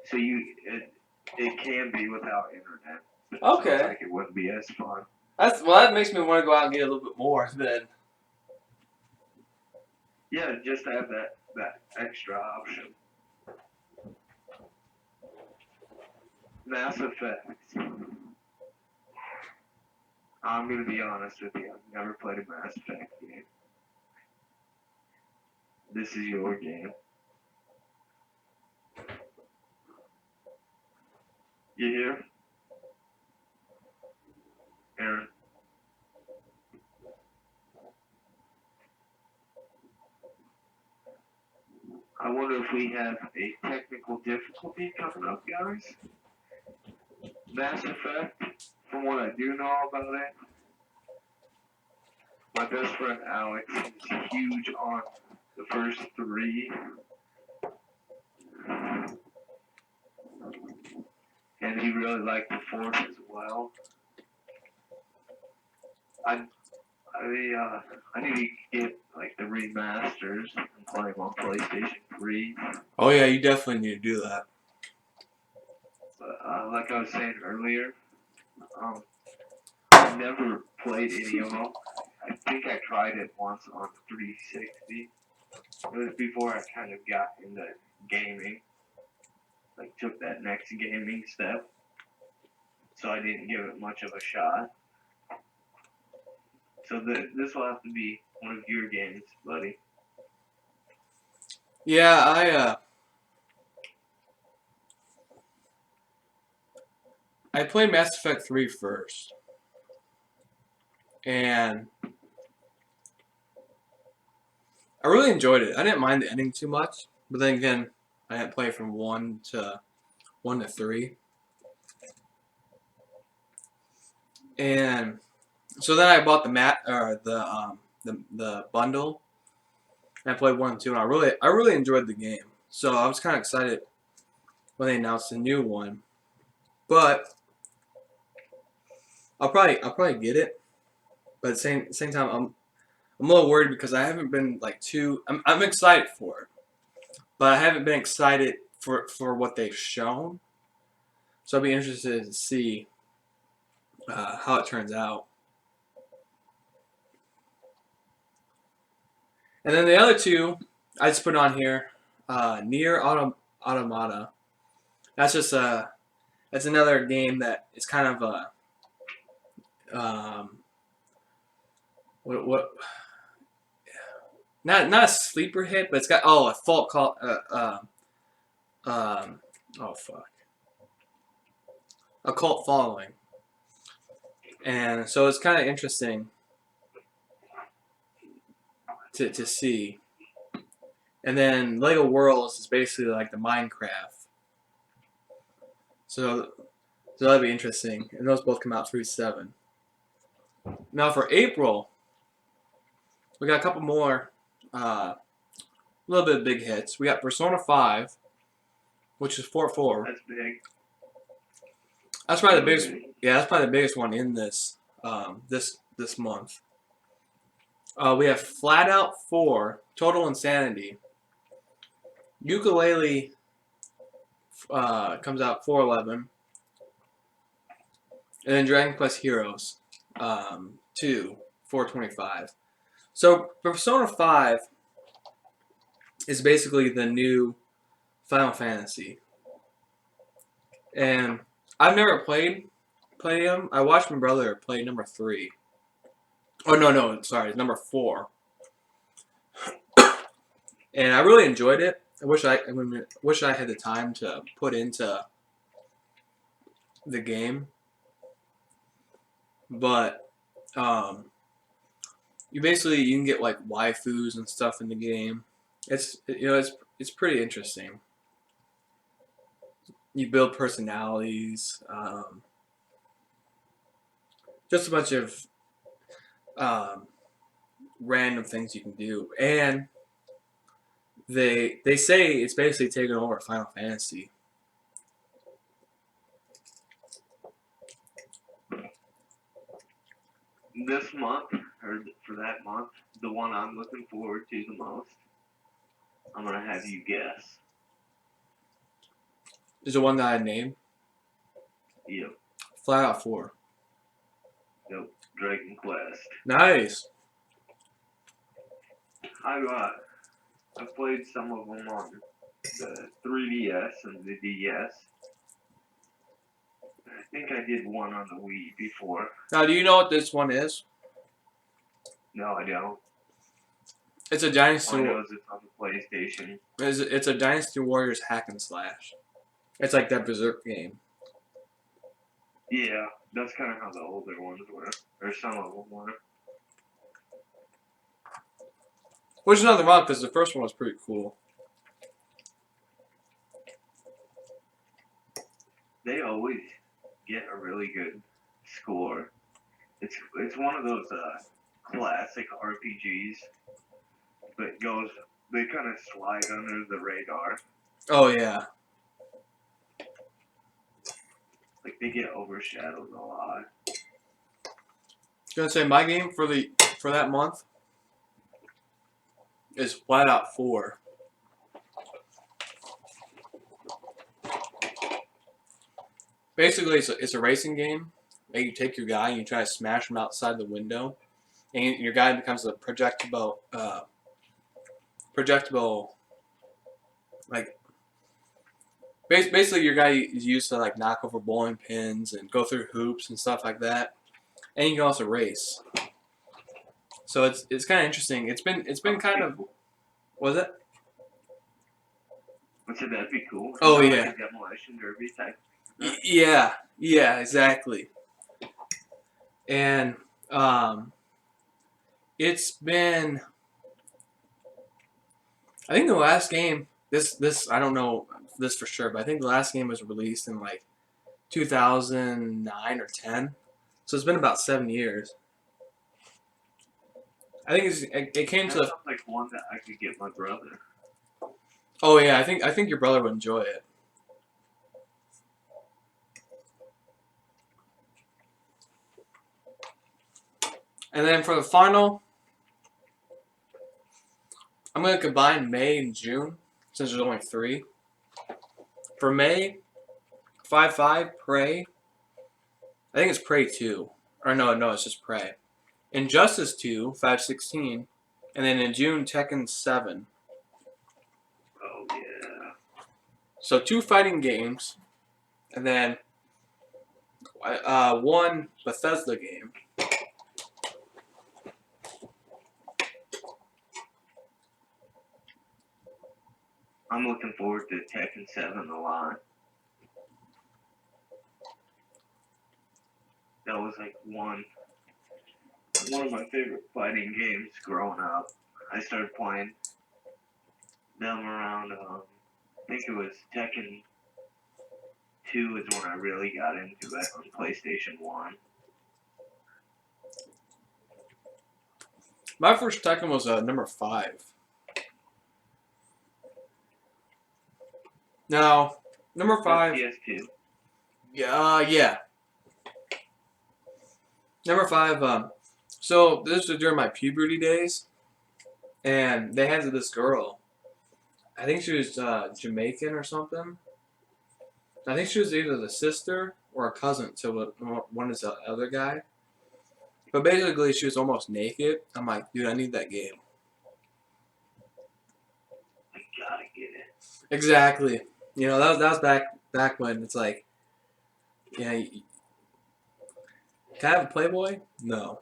So it can be without internet. Okay. Sounds like it wouldn't be as fun. That makes me want to go out and get a little bit more then. Yeah, just to have that extra option. Mass Effect. I'm gonna be honest with you. I've never played a Mass Effect game. This is your game. You hear? Aaron. I wonder if we have a technical difficulty coming up, guys. Mass Effect, from what I do know about it, my best friend Alex is huge on the first 3. And he really liked the 4th as well. I need to get like the remasters and play them on PlayStation 3. Oh yeah, you definitely need to do that. But like I was saying earlier, I never played any of them. I think I tried it once on 360. It was before I kind of got into gaming, like took that next gaming step. So I didn't give it much of a shot. So this will have to be one of your games, buddy. Yeah, I played Mass Effect 3 first. And I really enjoyed it. I didn't mind the ending too much, but then again, I didn't play from 1 to 3. And so then I bought the bundle, and I played 1 and 2, and I really enjoyed the game. So I was kind of excited when they announced a new one, but I'll probably get it. But at the same time, I'm a little worried because I haven't been like I'm excited for it, but I haven't been excited for what they've shown. So I'll be interested to see how it turns out. And then the other two I just put on here, Nier Automata. That's just that's another game that is kind of a what not a sleeper hit, but it's got a fault call oh fuck, a cult following, and so it's kind of interesting to see. And then Lego Worlds is basically like the Minecraft, so that'll be interesting. And those both come out 3/7. Now for April, we got a couple more, a little bit of big hits. We got Persona 5, which is 4/4. That's big. That's probably the biggest. Yeah, that's probably the biggest one in this this month. We have Flat Out 4, Total Insanity. Ukulele comes out 4/11, and then Dragon Quest Heroes 2 4/25. So Persona 5 is basically the new Final Fantasy, and I've never played them. I watched my brother play number 3. Oh no, sorry, it's number 4. And I really enjoyed it. I wish I had the time to put into the game, but you can get like waifus and stuff in the game. It's pretty interesting. You build personalities, just a bunch of random things you can do, and they say it's basically taking over Final Fantasy. This month, or for that month, the one I'm looking forward to the most, I'm gonna have you guess. Is the one that I named? Yep. Flat Out 4. Nope. Dragon Quest. Nice. I played some of them on the 3DS and the DS. I think I did one on the Wii before. Now, do you know what this one is? No, I don't. It's a Dynasty. All I know is it's on the PlayStation. It's a Dynasty Warriors hack and slash. It's like that Berserk game. Yeah, that's kind of how the older ones were, or some of them were. Which is nothing wrong, because the first one was pretty cool. They always get a really good score. It's one of those classic RPGs, but they kind of slide under the radar. Oh yeah. Like they get overshadowed a lot. I was gonna say my game for that month is Flat Out 4. Basically, it's a racing game. And you take your guy and you try to smash him outside the window, and your guy becomes a projectable, like basically your guy is used to like knock over bowling pins and go through hoops and stuff like that, and you can also race. So it's kind of interesting. It's been kind of, was it? I said that'd be cool. Oh Like yeah. a demolition derby type. Yeah, exactly. And it's been, I think the last game, this I don't know this for sure, but I think the last game was released in like 2009 or 10. So it's been about 7 years. I think it came to That sounds like one that I could get my brother. Oh yeah, I think your brother would enjoy it. And then for the final, I'm going to combine May and June, since there's only 3. For May, 5-5, Prey. I think it's Prey 2. Or no, it's just Prey. Injustice 2, 5/16. And then in June, Tekken 7. Oh yeah. So 2 fighting games. And then one Bethesda game. I'm looking forward to Tekken 7 a lot. That was like one of my favorite fighting games growing up. I started playing them around, I think it was Tekken 2 is when I really got into it on PlayStation 1. My first Tekken was number 5. Now, number 5. PS2. Yeah. Number 5. So this was during my puberty days, and they had this girl. I think she was Jamaican or something. I think she was either the sister or a cousin to one of the other guy. But basically, she was almost naked. I'm like, dude, I need that game. I gotta get it. Exactly. You know, that was back when it's like, yeah, can I have a Playboy? No.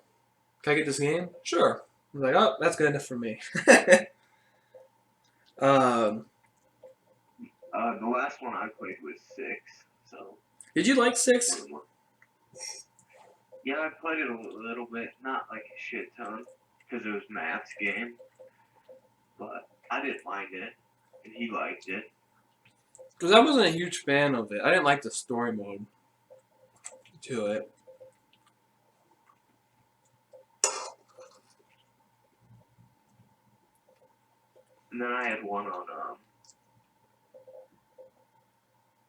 Can I get this game? Sure. I was like, oh, that's good enough for me. The last one I played was 6, so. Did you like 6? Yeah, I played it a little bit, not like a shit ton, because it was Matt's game, but I didn't mind it, and he liked it. Because I wasn't a huge fan of it. I didn't like the story mode to it. And then I had one on,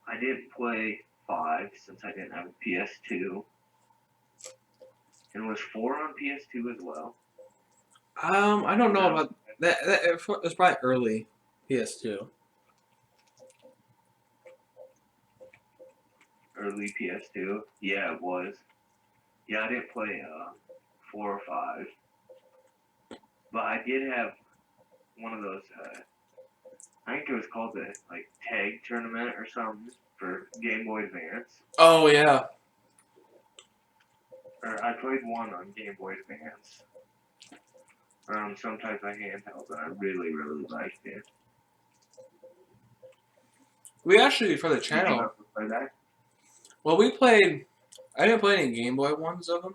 I didn't play 5 since I didn't have a PS2. And was 4 on PS2 as well? I don't know about that. It was probably early PS2. Early PS2? Yeah, it was. Yeah, I didn't play 4 or 5. But I did have one of those, I think it was called the like tag tournament or something for Game Boy Advance. Oh yeah. Or I played one on Game Boy Advance. Some type of handheld, and I really, really liked it. We actually for the Did you channel. ever play that? Well, we played. I didn't play any Game Boy ones of them,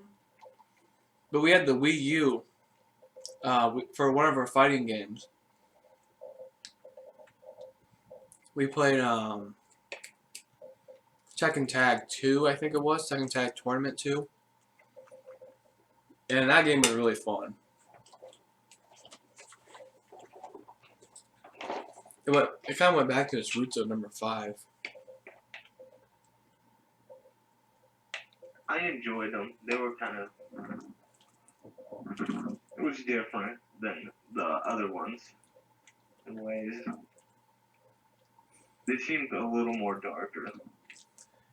but we had the Wii U. For one of our fighting games. We played Tekken Tag 2, I think it was. Tekken Tag Tournament 2. And that game was really fun. It kind of went back to its roots of number 5. I enjoyed them. They were kind of. It was different than the other ones in ways. They seemed a little more darker.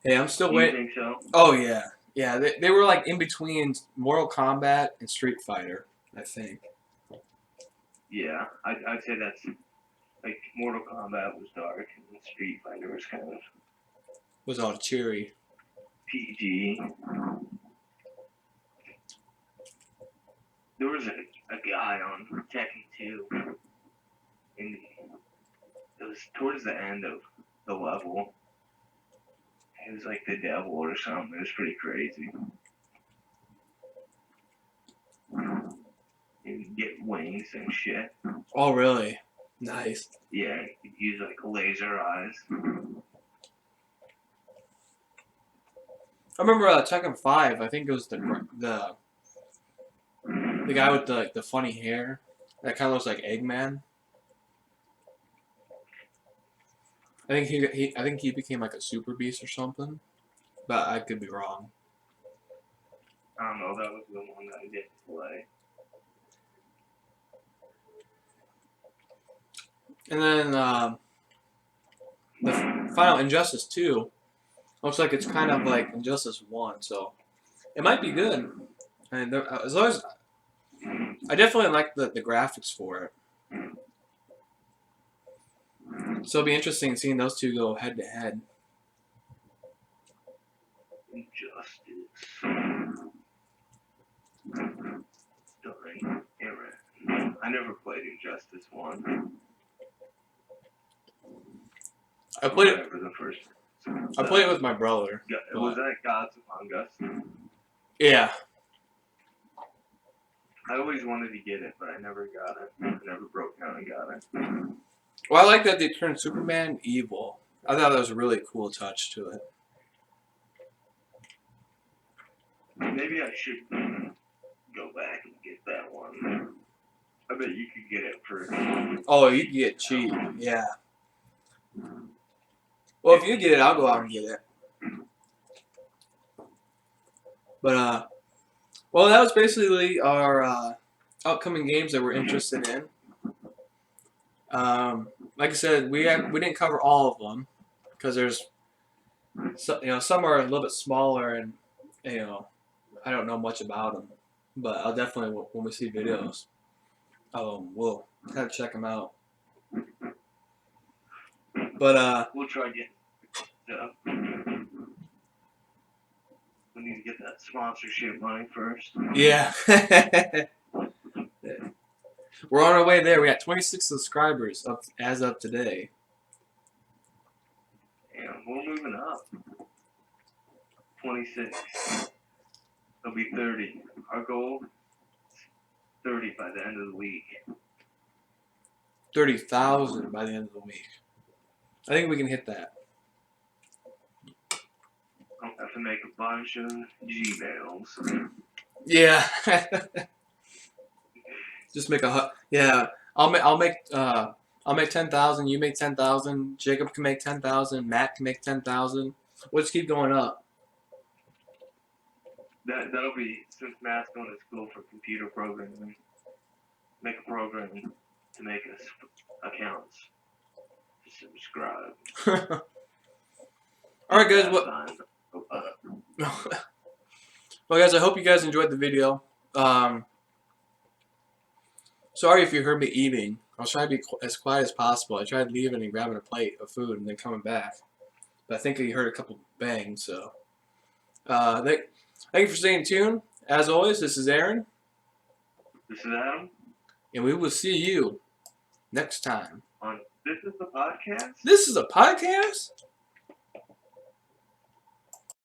Hey, I'm still Do you waiting. think so? Oh, yeah. Yeah, they were like in between Mortal Kombat and Street Fighter, I think. Yeah, I'd say that's like Mortal Kombat was dark and Street Fighter was kind of Was all cheery. PG. There was a guy on Tekken 2, and it was towards the end of the level. He was like the devil or something. It was pretty crazy. You could get wings and shit. Oh, really? Nice. Yeah, you could use like laser eyes. I remember Tekken 5. I think it was the guy with the funny hair that kind of looks like Eggman. I think he became like a Super Beast or something, but I could be wrong. I don't know. That was the one that I didn't play. And then the final Injustice 2 looks like it's kind of like Injustice 1, so it might be good. And as long as I definitely like the graphics for it, so it'll be interesting seeing those two go head to head. Injustice. Starring Aaron. I never played Injustice 1. I played it. For the first. I played it with my brother. Was that Gods Among Us? Yeah. I always wanted to get it, but I never got it. I never broke down and got it. Well, I like that they turned Superman evil. I thought that was a really cool touch to it. Maybe I should go back and get that one. I bet you could get it for. Oh, you can get cheap. Yeah. Well, if you get it, I'll go out and get it. But well, that was basically our upcoming games that we're interested in. Like I said, we didn't cover all of them because there's some are a little bit smaller and I don't know much about them, but I'll definitely when we see videos, we'll kind of check them out. But we'll try getting. We need to get that sponsorship money first. Yeah. We're on our way there. We got 26 subscribers as of today. And we're moving up. 26. It'll be 30. Our goal is 30 by the end of the week. 30,000 by the end of the week. I think we can hit that. I'll have to make a bunch of Gmails. Yeah. Just make I'll make 10,000. You make 10,000. Jacob can make 10,000. Matt can make 10,000. We'll just keep going up. That'll be since Matt's going to school for computer programming. Make a program to make us accounts. Subscribe. All right, guys. Well, guys, I hope you guys enjoyed the video. Sorry if you heard me eating. I was trying to be as quiet as possible. I tried leaving and grabbing a plate of food and then coming back. But I think you heard a couple bangs, so. Thank you for staying tuned. As always, this is Aaron. This is Adam. And we will see you next time. This is the podcast? This is a podcast?